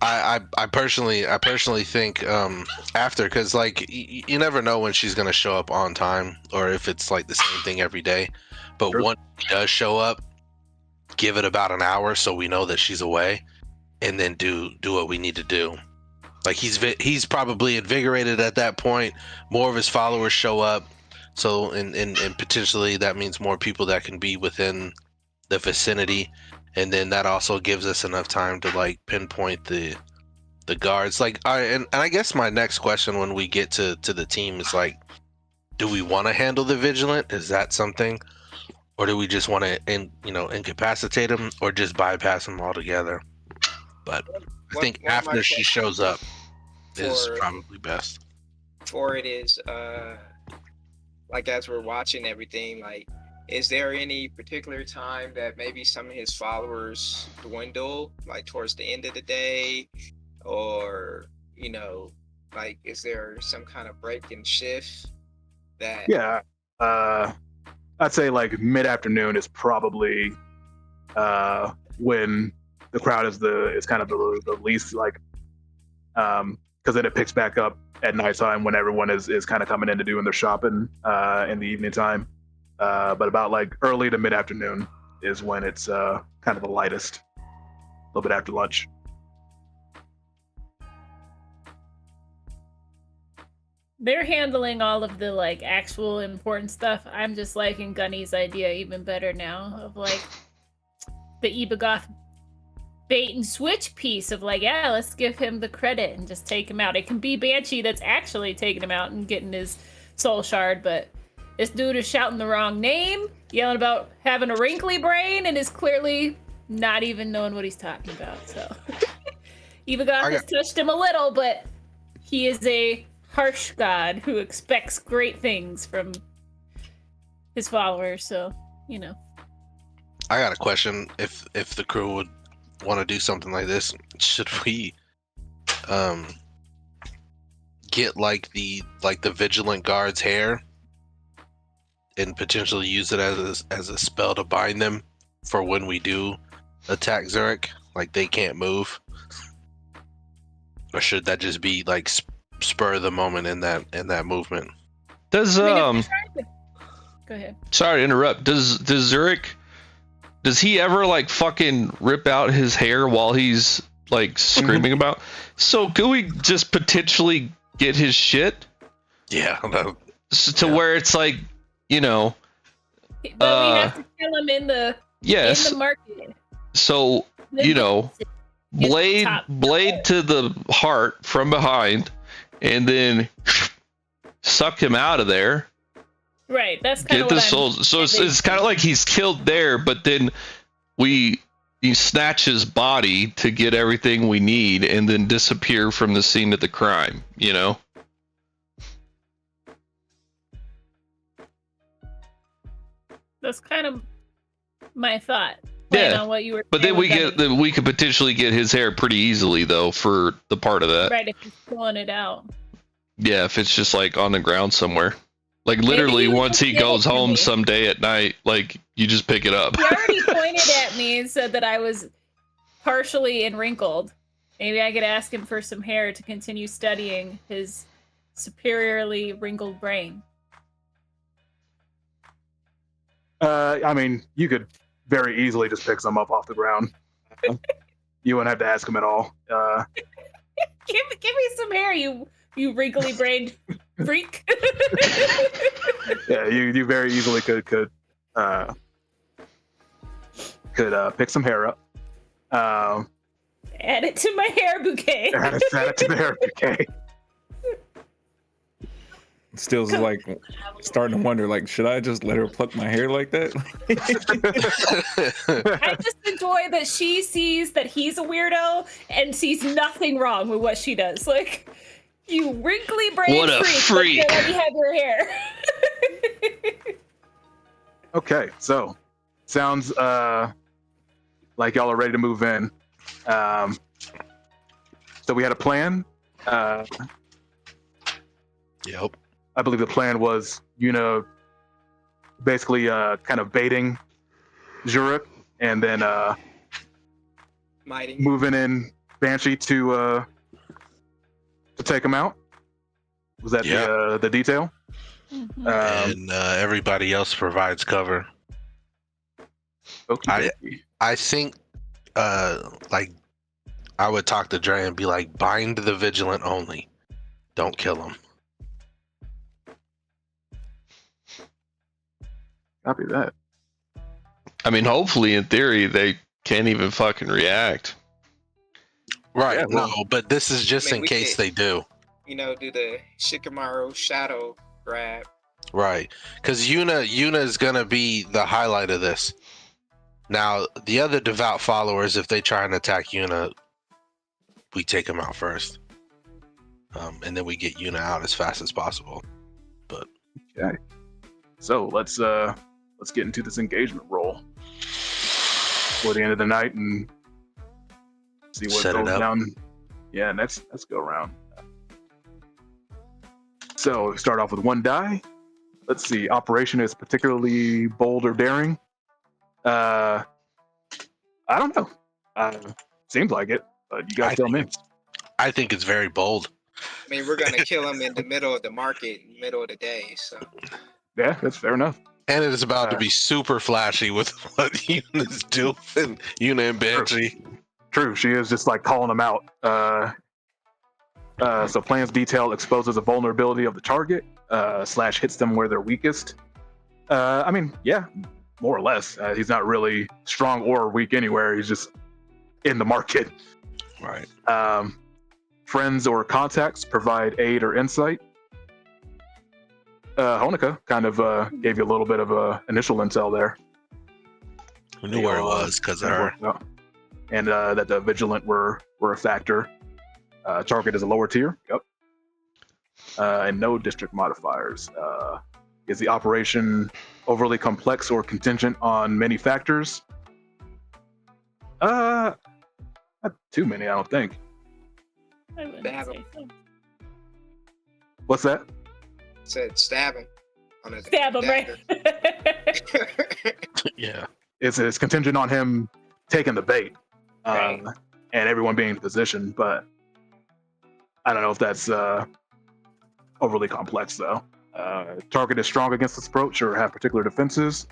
C: I personally think after, because like you never know when she's gonna show up on time or if it's like the same thing every day. But
A: Sure.
C: Once she does show up, give it about an hour so we know that she's away, and then do what we need to do. Like he's probably invigorated at that point. More of his followers show up, so and potentially that means more people that can be within the vicinity, and then that also gives us enough time to like pinpoint the guards. Like, and I guess my next question when we get to the team is like, do we want to handle the vigilant? Is that something, or do we just want to incapacitate him or just bypass him altogether? But I think
D: One of my
C: after she shows up is
D: for-
C: probably best.
D: For it is like as we're watching everything, like is there any particular time that maybe some of his followers dwindle, like towards the end of the day, or like is there some kind of break and shift that?
A: Yeah, I'd say like mid-afternoon is probably when the crowd is kind of the least like, because then it picks back up at nighttime when everyone is kind of coming in to doing their shopping in the evening time. But about like early to mid-afternoon is when it's kind of the lightest, a little bit after lunch.
F: They're handling all of the like actual important stuff. I'm just liking Gunny's idea even better now of like the Ibagoth bait and switch piece of like, yeah, let's give him the credit and just take him out. It can be Banshee that's actually taking him out and getting his soul shard, but this dude is shouting the wrong name, yelling about having a wrinkly brain, and is clearly not even knowing what he's talking about. So Ibagoth has touched him a little, but he is a harsh god who expects great things from his followers. So,
C: I got a question. If the crew would want to do something like this, should we get like the vigilant guard's hair and potentially use it as a spell to bind them for when we do attack Zurich? Like they can't move, or should that just be like spur of the moment in that movement?
B: Does
F: Go ahead.
B: Sorry to interrupt. Does Zurich, does he ever like fucking rip out his hair while he's like screaming about? So could we just potentially get his shit?
C: Yeah.
B: Where it's like,
F: But we have to kill him in the market.
B: So blade to the heart from behind, and then suck him out of there.
F: Right, that's kind of
B: get the souls. So it's kind of like he's killed there, but then you snatch his body to get everything we need, and then disappear from the scene of the crime.
F: That's kind of my thought.
B: Yeah,
F: on what you were
B: but then we could potentially get his hair pretty easily though for the part of that.
F: Right, if he's pulling it out.
B: Yeah, if it's just like on the ground somewhere. Like literally once he goes home someday at night, like you just pick it up.
F: He already pointed at me and said that I was partially and wrinkled. Maybe I could ask him for some hair to continue studying his superiorly wrinkled brain.
A: I mean, you could very easily just pick some up off the ground. You wouldn't have to ask him at all.
F: Give me some hair, you wrinkly brained freak.
A: Yeah, you very easily could pick some hair up.
F: Add it to my hair bouquet.
A: Add it to the hair bouquet.
E: Still's like starting to wonder, like, should I just let her pluck my hair like that?
F: I just enjoy that she sees that he's a weirdo and sees nothing wrong with what she does. Like, you wrinkly brain
B: what a freak.
F: Let me have your hair.
A: Okay, so sounds like y'all are ready to move in. So we had a plan.
C: Yep.
A: I believe the plan was, basically kind of baiting Zurich and then moving in Banshee to take him out. Was that the detail?
F: Mm-hmm.
C: And everybody else provides cover.
A: Okay.
C: I think like I would talk to Dre and be like, bind the vigilant only. Don't kill him.
A: Copy that.
B: I mean, hopefully, in theory, they can't even fucking react.
C: Right.
A: Yeah, well,
C: no, but this is just in case they do.
D: Do the Shikamaru shadow grab.
C: Right. Because Yuna is going to be the highlight of this. Now, the other devout followers, if they try and attack Yuna, we take them out first. And then we get Yuna out as fast as possible. But
A: okay. So let's let's get into this engagement roll for the end of the night and see what
C: Set it
A: goes
C: up.
A: down. Yeah, let's go around. So we start off with 1 die. Let's see. Operation is particularly bold or daring. I don't know. Seems like it, but you guys tell me.
C: I think it's very bold.
D: I mean, we're gonna kill him in the middle of the market, middle of the day. So
A: Yeah, that's fair enough.
C: And it is about to be super flashy with what Yuna's doing. Yuna and Banshee.
A: True, she is just like calling them out. So plans detail exposes a vulnerability of the target, / hits them where they're weakest. I mean, yeah, more or less. He's not really strong or weak anywhere. He's just in the market.
C: Right.
A: Friends or contacts provide aid or insight. Honika kind of gave you a little bit of initial intel there.
C: We knew where it was because of her.
A: And that the vigilant were a factor. Target is a lower tier. Yep. And no district modifiers. Is the operation overly complex or contingent on many factors? Not too many, I don't think.
F: I wouldn't
D: Stab
F: say
D: him.
F: so.
A: What's that?
D: Said stab him. On his
F: Stab him, right?
C: Yeah.
A: It's contingent on him taking the bait,
F: Right.
A: and everyone being in position. But I don't know if that's overly complex though. Target is strong against this approach or have particular defenses.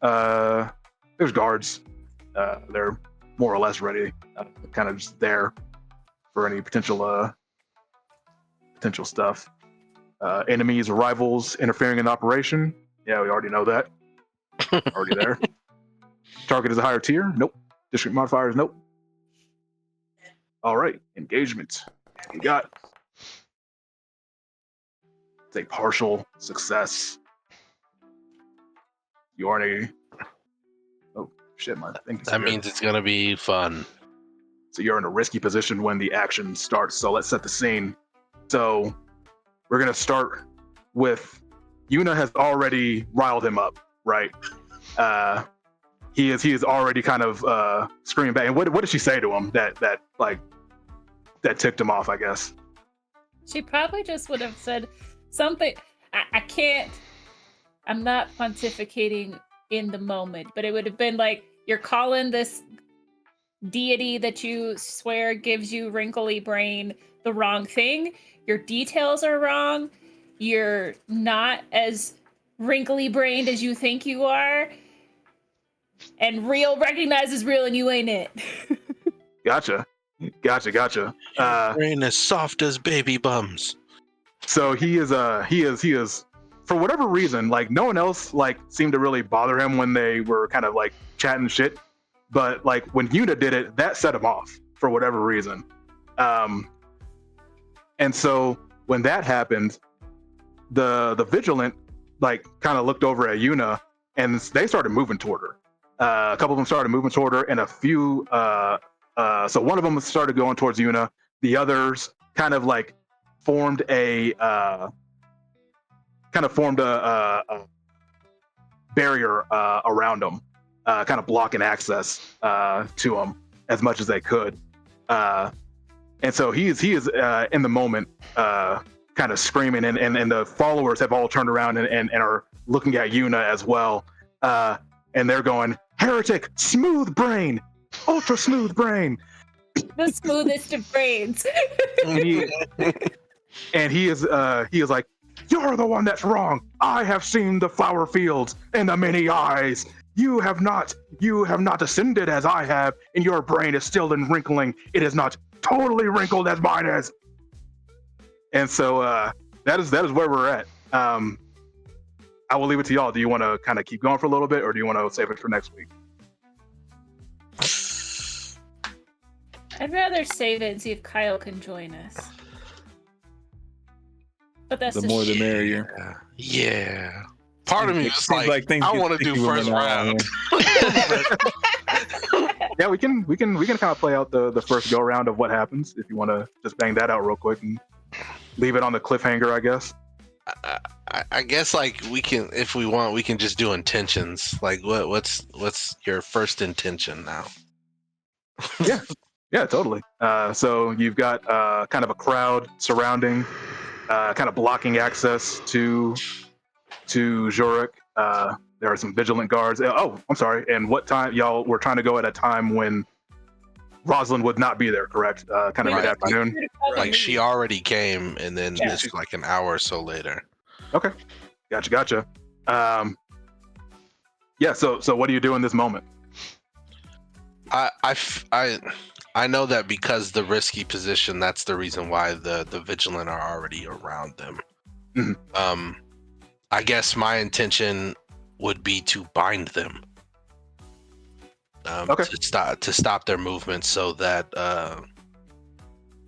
A: There's guards. They're more or less ready, kind of just there for any potential stuff. Enemies or rivals interfering in the operation. Yeah, we already know that. Already there. Target is a higher tier. Nope. District modifiers. Nope. All right. Engagement. You got. It's a partial success. You are in a. Oh shit! My thing.
C: That means it's going to be fun.
A: So you're in a risky position when the action starts. So let's set the scene. So we're gonna start with Yuna has already riled him up, right? He is already kind of screaming back. And what did she say to him that ticked him off? I guess
F: She probably just would have said something. I can't. I'm not pontificating in the moment, but it would have been like, you're calling this deity that you swear gives you wrinkly brain the wrong thing. Your details are wrong. You're not as wrinkly brained as you think you are. And real recognizes real and you ain't it.
A: Gotcha.
C: Brain as soft as baby bums.
A: So he is for whatever reason, like no one else like seemed to really bother him when they were kind of like chatting shit. But like when Yuna did it, that set him off for whatever reason. And so when that happened, the vigilant like kind of looked over at Yuna and they started moving toward her. A couple of them started moving toward her, and a few. So one of them started going towards Yuna. The others kind of like formed a barrier around them, kind of blocking access to him as much as they could. And so he is in the moment, kind of screaming, and the followers have all turned around and are looking at Yuna as well, and they're going, "Heretic, smooth brain, ultra smooth brain."
F: The smoothest of brains.
A: And he is like, "You're the one that's wrong. I have seen the flower fields and the many eyes. You have not ascended as I have, and your brain is still in wrinkling. It is not totally wrinkled as mine is." And so that is where we're at. I will leave it to y'all. Do you want to kind of keep going for a little bit, or do you want to save it for next week?
F: I'd rather save it and see if Kyle can join us. But that's
E: The
F: just
E: more the merrier.
C: Yeah. Part of me was
E: Seems
C: like
E: things
C: I
E: get
C: want to do
E: sticky when
C: first
E: we're not
C: round.
A: Yeah, we can kind of play out the first go round of what happens if you want to just bang that out real quick and leave it on the cliffhanger, I guess.
C: I guess like we can, if we want, we can just do intentions. Like what's your first intention now?
A: Yeah, totally. So you've got kind of a crowd surrounding, kind of blocking access to Zurich. There are some vigilant guards. Oh, I'm sorry. And what time y'all were trying to go at a time when Rosalind would not be there, correct? Kind of
F: We
C: Right.
A: mid-afternoon.
C: Like she already came, and then
F: Yeah.
C: it's like an hour or so later.
A: Okay, gotcha. Yeah. So what do you do in this moment?
C: I know that because the risky position, that's the reason why the vigilant are already around them.
A: Mhm.
C: I guess my intention would be to bind them.
A: Okay.
C: To stop their movement so that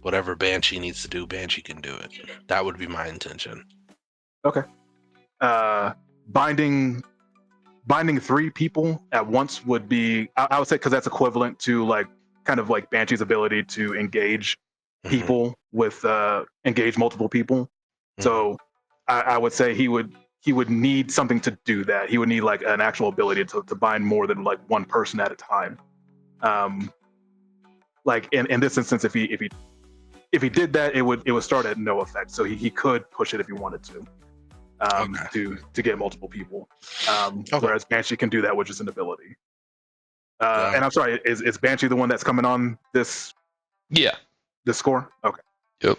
C: whatever Banshee needs to do, Banshee can do it. That would be my intention.
A: Okay. Binding 3 people at once would be, I would say, because that's equivalent to like kind of like Banshee's ability to engage people with engage multiple people. So I would say he would need something to do that. He would need like an actual ability to bind more than like one person at a time. Like in this instance, if he did that, it would start at no effect. So he could push it if he wanted to. To get multiple people. Whereas Banshee can do that with just an ability. And I'm sorry, is Banshee the one that's coming on this score? Okay.
B: Yep.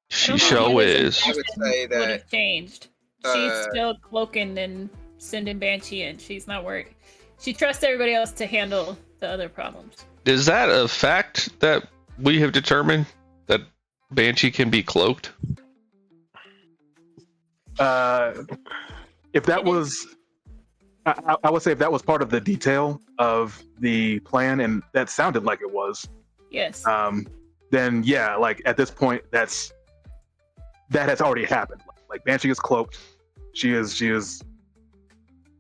B: She show is.
D: I would say
F: would
D: that
F: have changed. She's still cloaking and sending Banshee in. She's not worried. She trusts everybody else to handle the other problems.
B: Is that a fact that we have determined that Banshee can be cloaked?
A: If that was, I would say if that was part of the detail of the plan, and that sounded like it was.
F: Yes.
A: Then yeah, like at this point, that has already happened. Like Banshee is cloaked. She is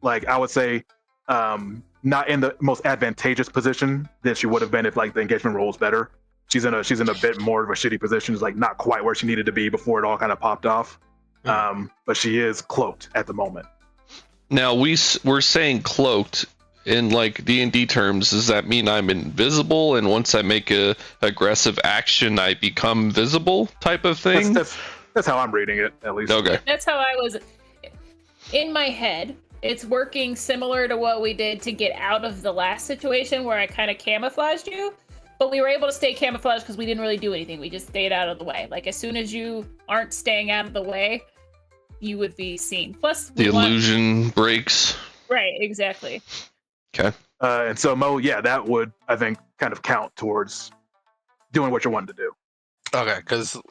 A: like, I would say, not in the most advantageous position that she would have been if like the engagement role was better. She's in a bit more of a shitty position. She's like not quite where she needed to be before it all kind of popped off. But she is cloaked at the moment.
B: Now we're saying cloaked in like D&D terms. Does that mean I'm invisible, and once I make a aggressive action, I become visible type of thing?
A: That's how I'm reading it, at least.
B: Okay.
F: That's how I was in my head. It's working similar to what we did to get out of the last situation where I kind of camouflaged you, but we were able to stay camouflaged because we didn't really do anything. We just stayed out of the way. Like as soon as you aren't staying out of the way, you would be seen. Plus,
B: the illusion breaks.
F: Right, exactly.
B: Okay.
A: And so Mo, yeah, that would, I think, kind of count towards doing what you wanted to do.
C: Okay, because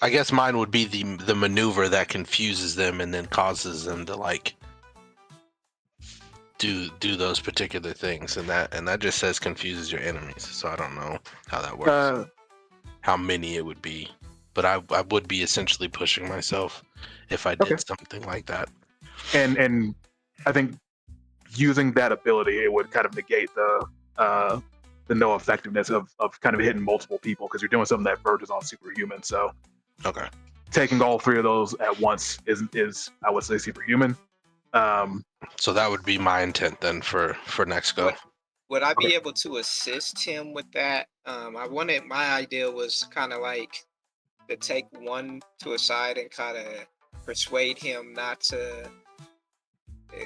C: I guess mine would be the maneuver that confuses them and then causes them to like do those particular things, and that just says confuses your enemies. So I don't know how that works. How many it would be, but I would be essentially pushing myself if I did something like that.
A: And I think using that ability, it would kind of negate the no effectiveness of kind of hitting multiple people, because you're doing something that verges on superhuman. So taking all 3 of those at once is I would say superhuman.
C: So that would be my intent then for next go.
D: Would I be able to assist him with that? My idea was kind of like to take one to a side and kind of persuade him not to,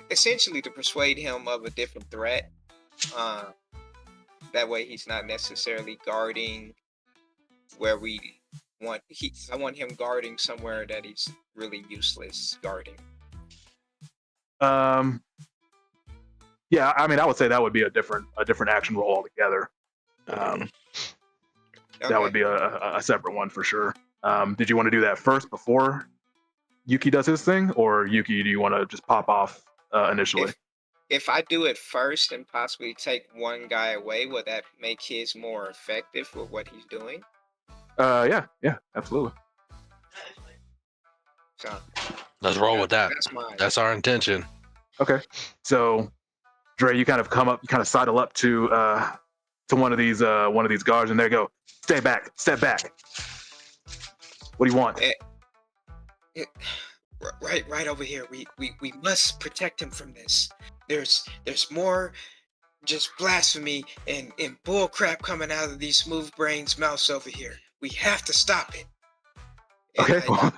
D: essentially to persuade him of a different threat. That way he's not necessarily guarding where I want him guarding somewhere that he's really useless guarding.
A: Yeah, I mean, I would say that would be a different action roll altogether. That would be a separate one for sure. Did you want to do that first before Yuki does his thing, or Yuki, do you want to just pop off initially?
D: If I do it first and possibly take one guy away, will that make his more effective for what he's doing?
A: Yeah, absolutely.
D: So
C: let's roll with that.
D: That's mine.
C: That's our intention.
A: Okay, so Dre, you kind of come up, you kind of sidle up to one of these guards, and they go, step back. What do you want?
D: Right over here. We must protect him from this. There's more just blasphemy and bull crap coming out of these smooth brains' mouths over here. We have to stop it. And
A: Okay.
D: I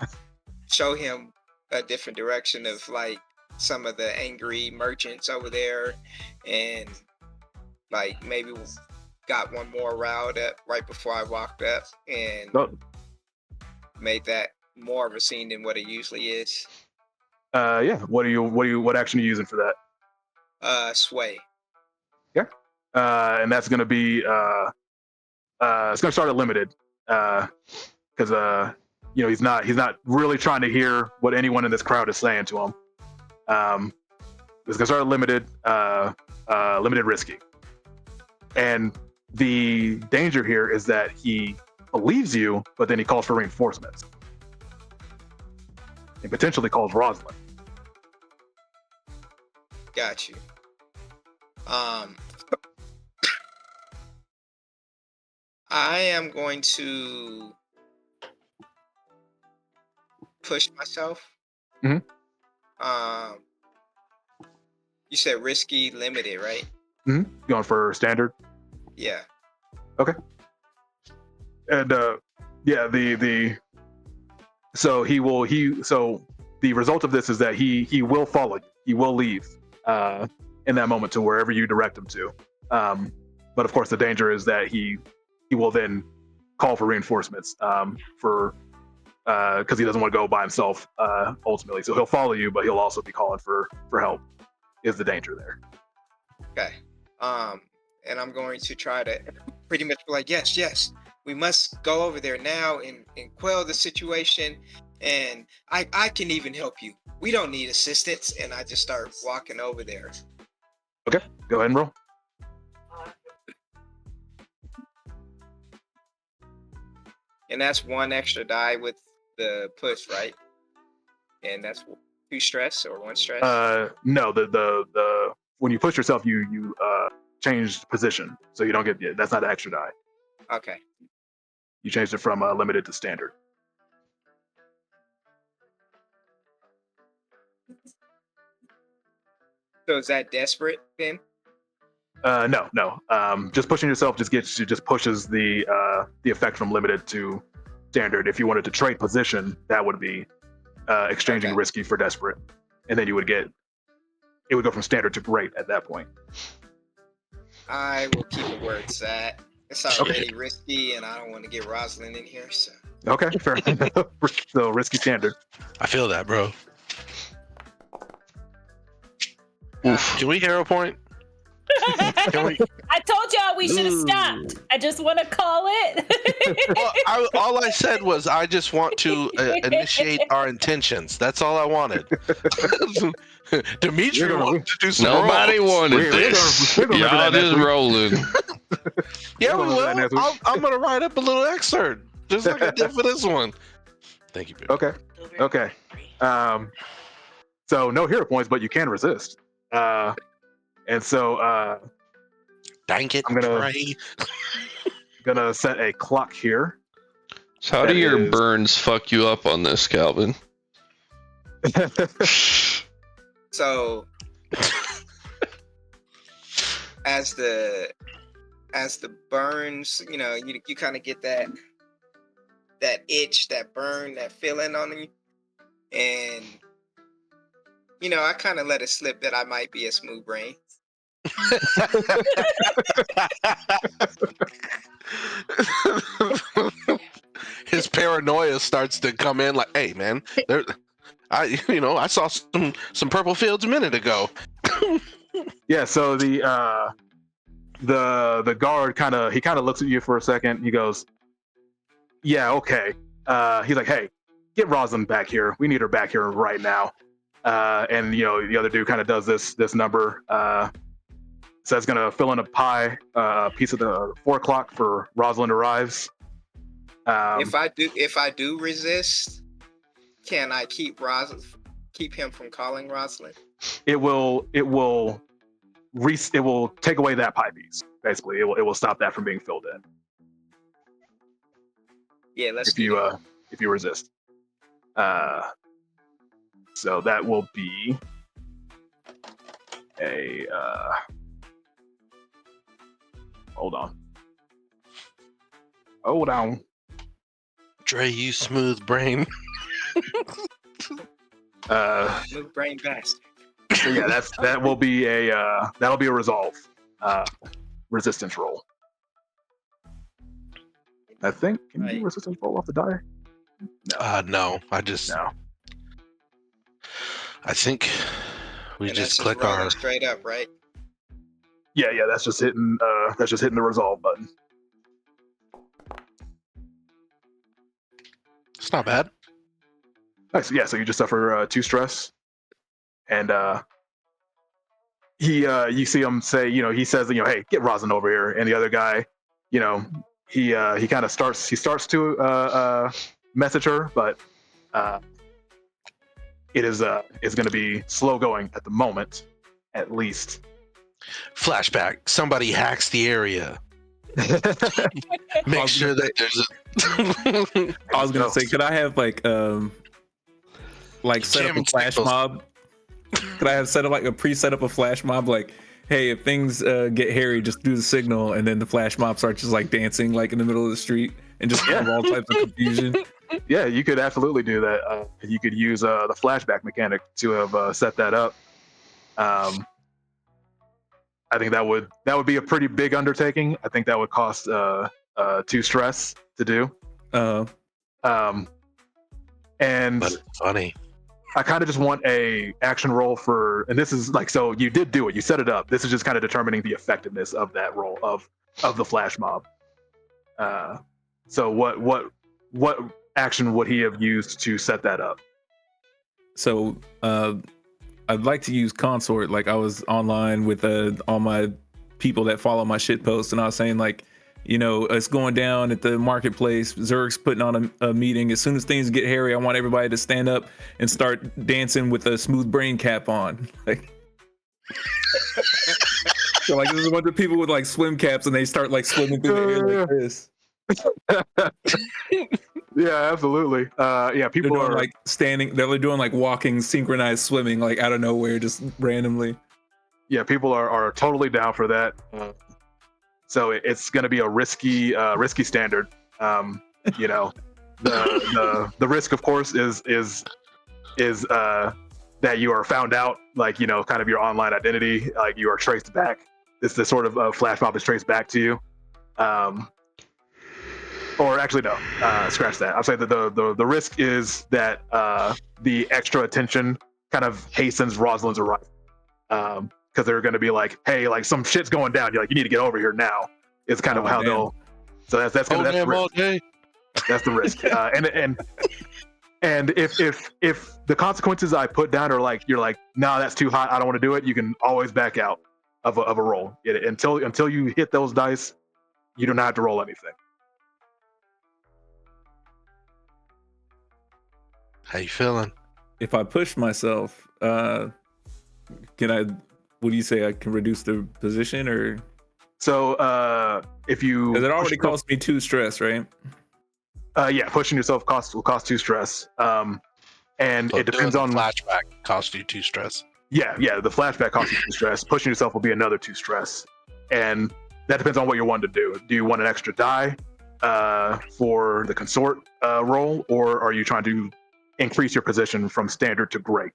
D: show him a different direction of like some of the angry merchants over there, and like maybe got one more riled up right before I walked up and made that more of a scene than what it usually is.
A: Yeah. What action are you using for that?
D: Sway.
A: Yeah. And that's gonna be it's gonna start at limited. Because he's not really trying to hear what anyone in this crowd is saying to him. It's gonna start at limited risky. And the danger here is that he believes you, but then he calls for reinforcements. He potentially calls Rosalind.
D: Got you. I am going to push myself.
A: Mhm.
D: You said risky, limited, right?
A: Going for standard.
D: Yeah.
A: Okay. And yeah, so the result of this is that he will follow you. He will leave in that moment to wherever you direct him to. But of course, the danger is that he will then call for reinforcements because he doesn't want to go by himself ultimately. So he'll follow you, but he'll also be calling for help. Is the danger there?
D: Okay. And I'm going to try to pretty much be like, yes, we must go over there now and quell the situation. And I can even help you. We don't need assistance. And I just start walking over there.
A: Okay, go ahead and roll.
D: And that's one extra die with the push, right? And that's 2 stress or 1 stress?
A: No, the when you push yourself, you change position, so you don't get that's not an extra die.
D: Okay.
A: You changed it from limited to standard.
D: So is that desperate then?
A: No. Just pushing yourself just pushes the effect from limited to standard. If you wanted to trade position, that would be exchanging risky for desperate, and then it would go from standard to great at that point.
D: I will keep it where it's at. It's already risky, and I don't want to get Rosalind in here. So
A: okay, fair enough. So risky standard.
C: I feel that, bro.
B: Oof.
C: Can we hero point?
F: I told y'all we should have stopped. I just want to call it.
C: Well, all I said was I just want to initiate our intentions. That's all I wanted. Dimitri wanted to do some
B: Nobody
C: rolls.
B: wanted this.
A: we're gonna
B: Y'all just rolling.
C: Yeah, we
A: We're gonna do that
C: will.
A: next week.
C: I'm going to write up a little excerpt, just like I did for this one. Thank you, baby.
A: Okay. So no hero points, but you can resist. And so
C: Dang it,
A: I'm gonna set a clock here.
B: So how do your burns fuck you up on this, Calvin?
D: So as the burns, you kind of get that itch, that burn, that feeling on you, and I kind of let it slip that I might be a smooth brain.
C: His paranoia starts to come in like, hey man, I saw some purple fields a minute ago.
A: Yeah, so the guard kind of looks at you for a second. He goes, yeah, okay. He's like, hey, get Rosalind back here. We need her back here right now. And the other dude kind of does this number. So it's gonna fill in a pie, piece of the 4 o'clock for Rosalind arrives.
D: If I do resist, can I keep him from calling Rosalind?
A: It will take away that pie piece. Basically, it will stop that from being filled in.
D: Yeah, let's
A: If
D: do
A: you
D: that.
A: if you resist. So that will be a hold on.
C: Dre, you smooth brain.
D: Move brain bastard.
A: So yeah, that will be that'll be a resolve resistance roll. I think can you do resistance roll off the die?
C: No,
A: No.
C: I think we
D: And
C: just
D: that's
C: click
D: rolling
C: on.
D: straight up, right?
A: Yeah, that's just hitting the resolve button.
C: It's not bad.
A: Nice. Yeah, so you just suffer 2 stress, and you see him say, he says, hey, get Rosin over here, and the other guy, he kind of starts to message her, but it's going to be slow going at the moment, at least.
C: Flashback. Somebody hacks the area. Make sure that there's a.
E: I was gonna say, could I have like set up a flash mob? Could I have set up like a pre-set up a flash mob? Like, hey, if things get hairy, just do the signal, and then the flash mob starts just like dancing like in the middle of the street and just have all types of confusion.
A: Yeah, you could absolutely do that. You could use the flashback mechanic to have set that up. I think that would be a pretty big undertaking. I think that would cost 2 stress to do. And
C: But it's funny.
A: I kind of just want a action roll for, and this is like, so you did do it, you set it up. This is just kind of determining the effectiveness of that roll of the flash mob. So what action would he have used to set that up?
E: So I'd like to use Consort. Like, I was online with all my people that follow my shit posts, and I was saying like, it's going down at the marketplace. Zerg's putting on a meeting. As soon as things get hairy, I want everybody to stand up and start dancing with a smooth brain cap on. Like, so like there's a bunch of people with like swim caps, and they start like swimming through the air like this.
A: Yeah, absolutely. Yeah, people
E: are
A: are
E: like standing. They're doing like walking, synchronized swimming, like out of nowhere, just randomly.
A: Yeah, people are totally down for that. So it's going to be a risky standard. The risk, of course, is that you are found out, like, kind of your online identity, like you are traced back. It's the sort of flash mob is traced back to you. Or actually, no, scratch that. I'll say that the risk is that the extra attention kind of hastens Rosalind's arrival. Because they're going to be like, hey, like some shit's going down. You're like, you need to get over here now. It's kind of how they'll. So that's the risk. That's the risk. And if the consequences I put down are like, you're like, no, that's too hot, I don't want to do it, you can always back out of a roll. Until you hit those dice, you do not have to roll anything.
C: How you feeling?
E: If I push myself, can I? What do you say? I can reduce the position, or
A: so if you?
E: Because it already cost me 2 stress, right?
A: Yeah, pushing yourself will cost 2 stress. And
C: so
A: it depends on
C: flashback cost you 2 stress.
A: Yeah, the flashback costs you 2 stress. Pushing yourself will be another 2 stress, and that depends on what you're wanting to do. Do you want an extra die for the consort roll, or are you trying to increase your position from standard to great?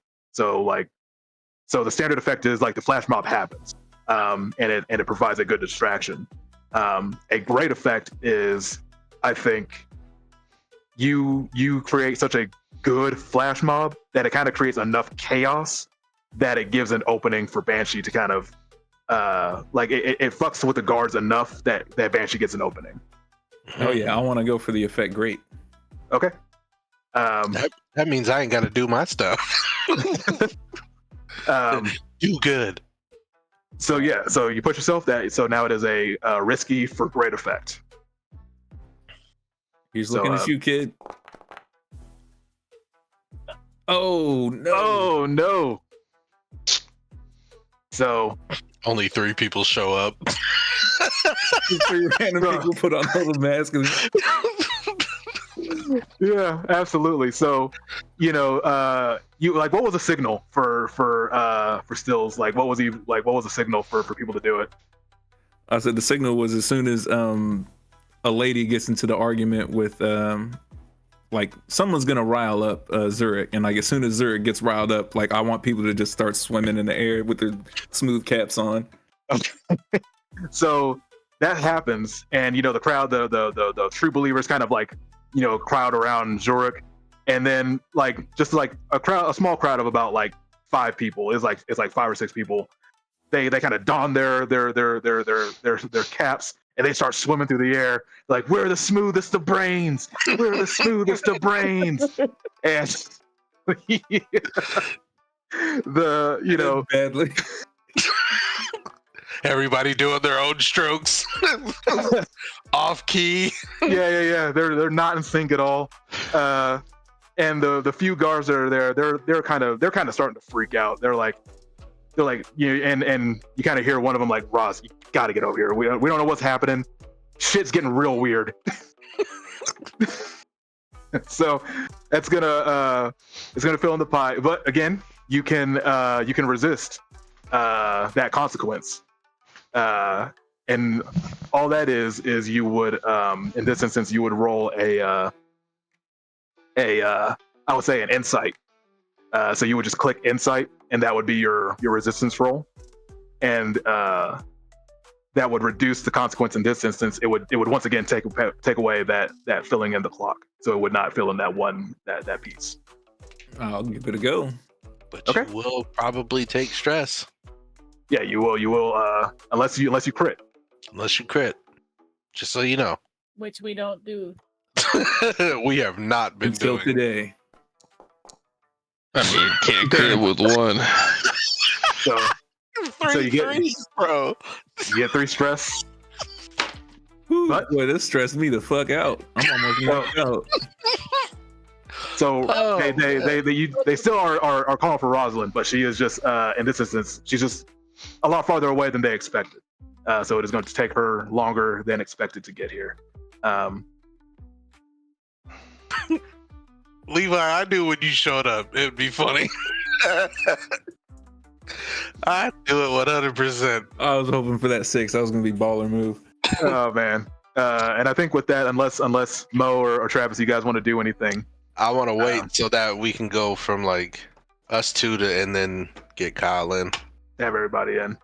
A: So the standard effect is like the flash mob happens, and it provides a good distraction. A great effect is, I think, you create such a good flash mob that it kind of creates enough chaos that it gives an opening for Banshee to kind of it fucks with the guards enough that Banshee gets an opening.
E: Oh yeah, I want to go for the effect great.
A: Okay.
C: That means I ain't got to do my stuff. Do good.
A: So yeah, so you push yourself. So now it is a risky for great effect.
E: He's looking at you, kid. Oh no!
A: Oh no! So
C: only 3 people show up.
E: 3 random people put on all the masks.
A: Yeah, absolutely. So, you know, you like, what was the signal for Stills? Like, what was he like? What was the signal for people to do it?
E: I said the signal was as soon as a lady gets into the argument with like someone's gonna rile up Zurich, and like as soon as Zurich gets riled up, like I want people to just start swimming in the air with their smooth caps on.
A: So that happens, and you know, the crowd, the true believers, kind of like, you know, crowd around Zurich, and then like just like a small crowd of about like 5 people. It's like 5 or 6 people. They kind of don their caps, and they start swimming through the air like, we're the smoothest of brains, we're the smoothest of brains. And the, you know,
E: Badly.
C: Everybody doing their own strokes, off key.
A: yeah, they're not in sync at all. And the few guards that are there, they're kind of starting to freak out. They're like, you know, and you kind of hear one of them like, Ross, you gotta get over here. We don't know what's happening. Shit's getting real weird. So that's gonna it's gonna fill in the pie. But again, you can resist that consequence. And all that is you would in this instance you would roll I would say an insight. So you would just click insight, and that would be your resistance roll, and that would reduce the consequence in this instance. It would once again take away that filling in the clock, so it would not fill in that piece.
E: I'll give it a go.
C: But
A: Okay.
C: you will probably take stress
A: Yeah, you will unless you crit.
C: unless you crit. Just so you know.
F: Which we don't do.
C: We have not been
E: Until
C: doing.
E: today.
B: I mean, can't crit with one.
A: So
C: Three
A: you get-
C: threes, bro.
A: you get 3 stress.
E: Whew,
A: But-
E: boy, this stressed me the fuck out. I'm almost knocked out.
A: So
C: Oh,
A: they still are calling for Rosalind, but she is just in this instance she's just a lot farther away than they expected. So it is going to take her longer than expected to get here.
C: Levi, I knew when you showed up, it'd be funny. I knew it 100%.
E: I was hoping for that 6. That was gonna be baller move.
A: Oh man. And I think with that, unless Mo or Travis, you guys want to do anything,
C: I want to wait so that we can go from like us two to and then get Kyle in.
A: have everybody in.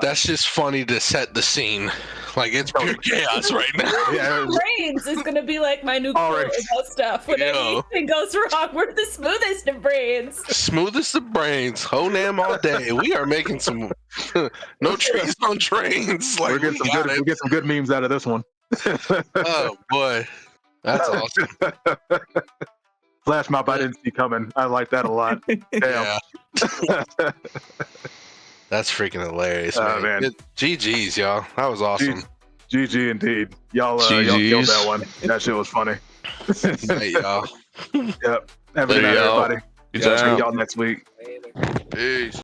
C: That's just funny to set the scene. Like it's pure chaos right now.
A: Yeah,
F: Brains is gonna be like my new quote
A: Alright.
F: about stuff. When
C: Yo.
F: anything goes wrong, we're the smoothest of brains.
C: Smoothest of brains, Honam all day. We are making some no trees on trains. Like
A: we'll
C: we
A: get
C: got it.
A: we'll get some good memes out of this one.
C: Oh boy, that's awesome.
A: Flash mob I didn't see coming. I like that a lot. Damn.
C: Yeah, that's freaking hilarious,
A: Oh,
C: man.
A: man.
C: GG's, y'all. That was awesome.
A: GG indeed. Y'all killed
B: GGs.
A: that one. That shit was funny.
C: Hey, y'all.
A: Yep. Have a good
B: Later,
A: night,
B: y'all.
A: everybody.
B: Peace
A: See
B: out.
A: y'all next week.
D: Later.
C: Peace.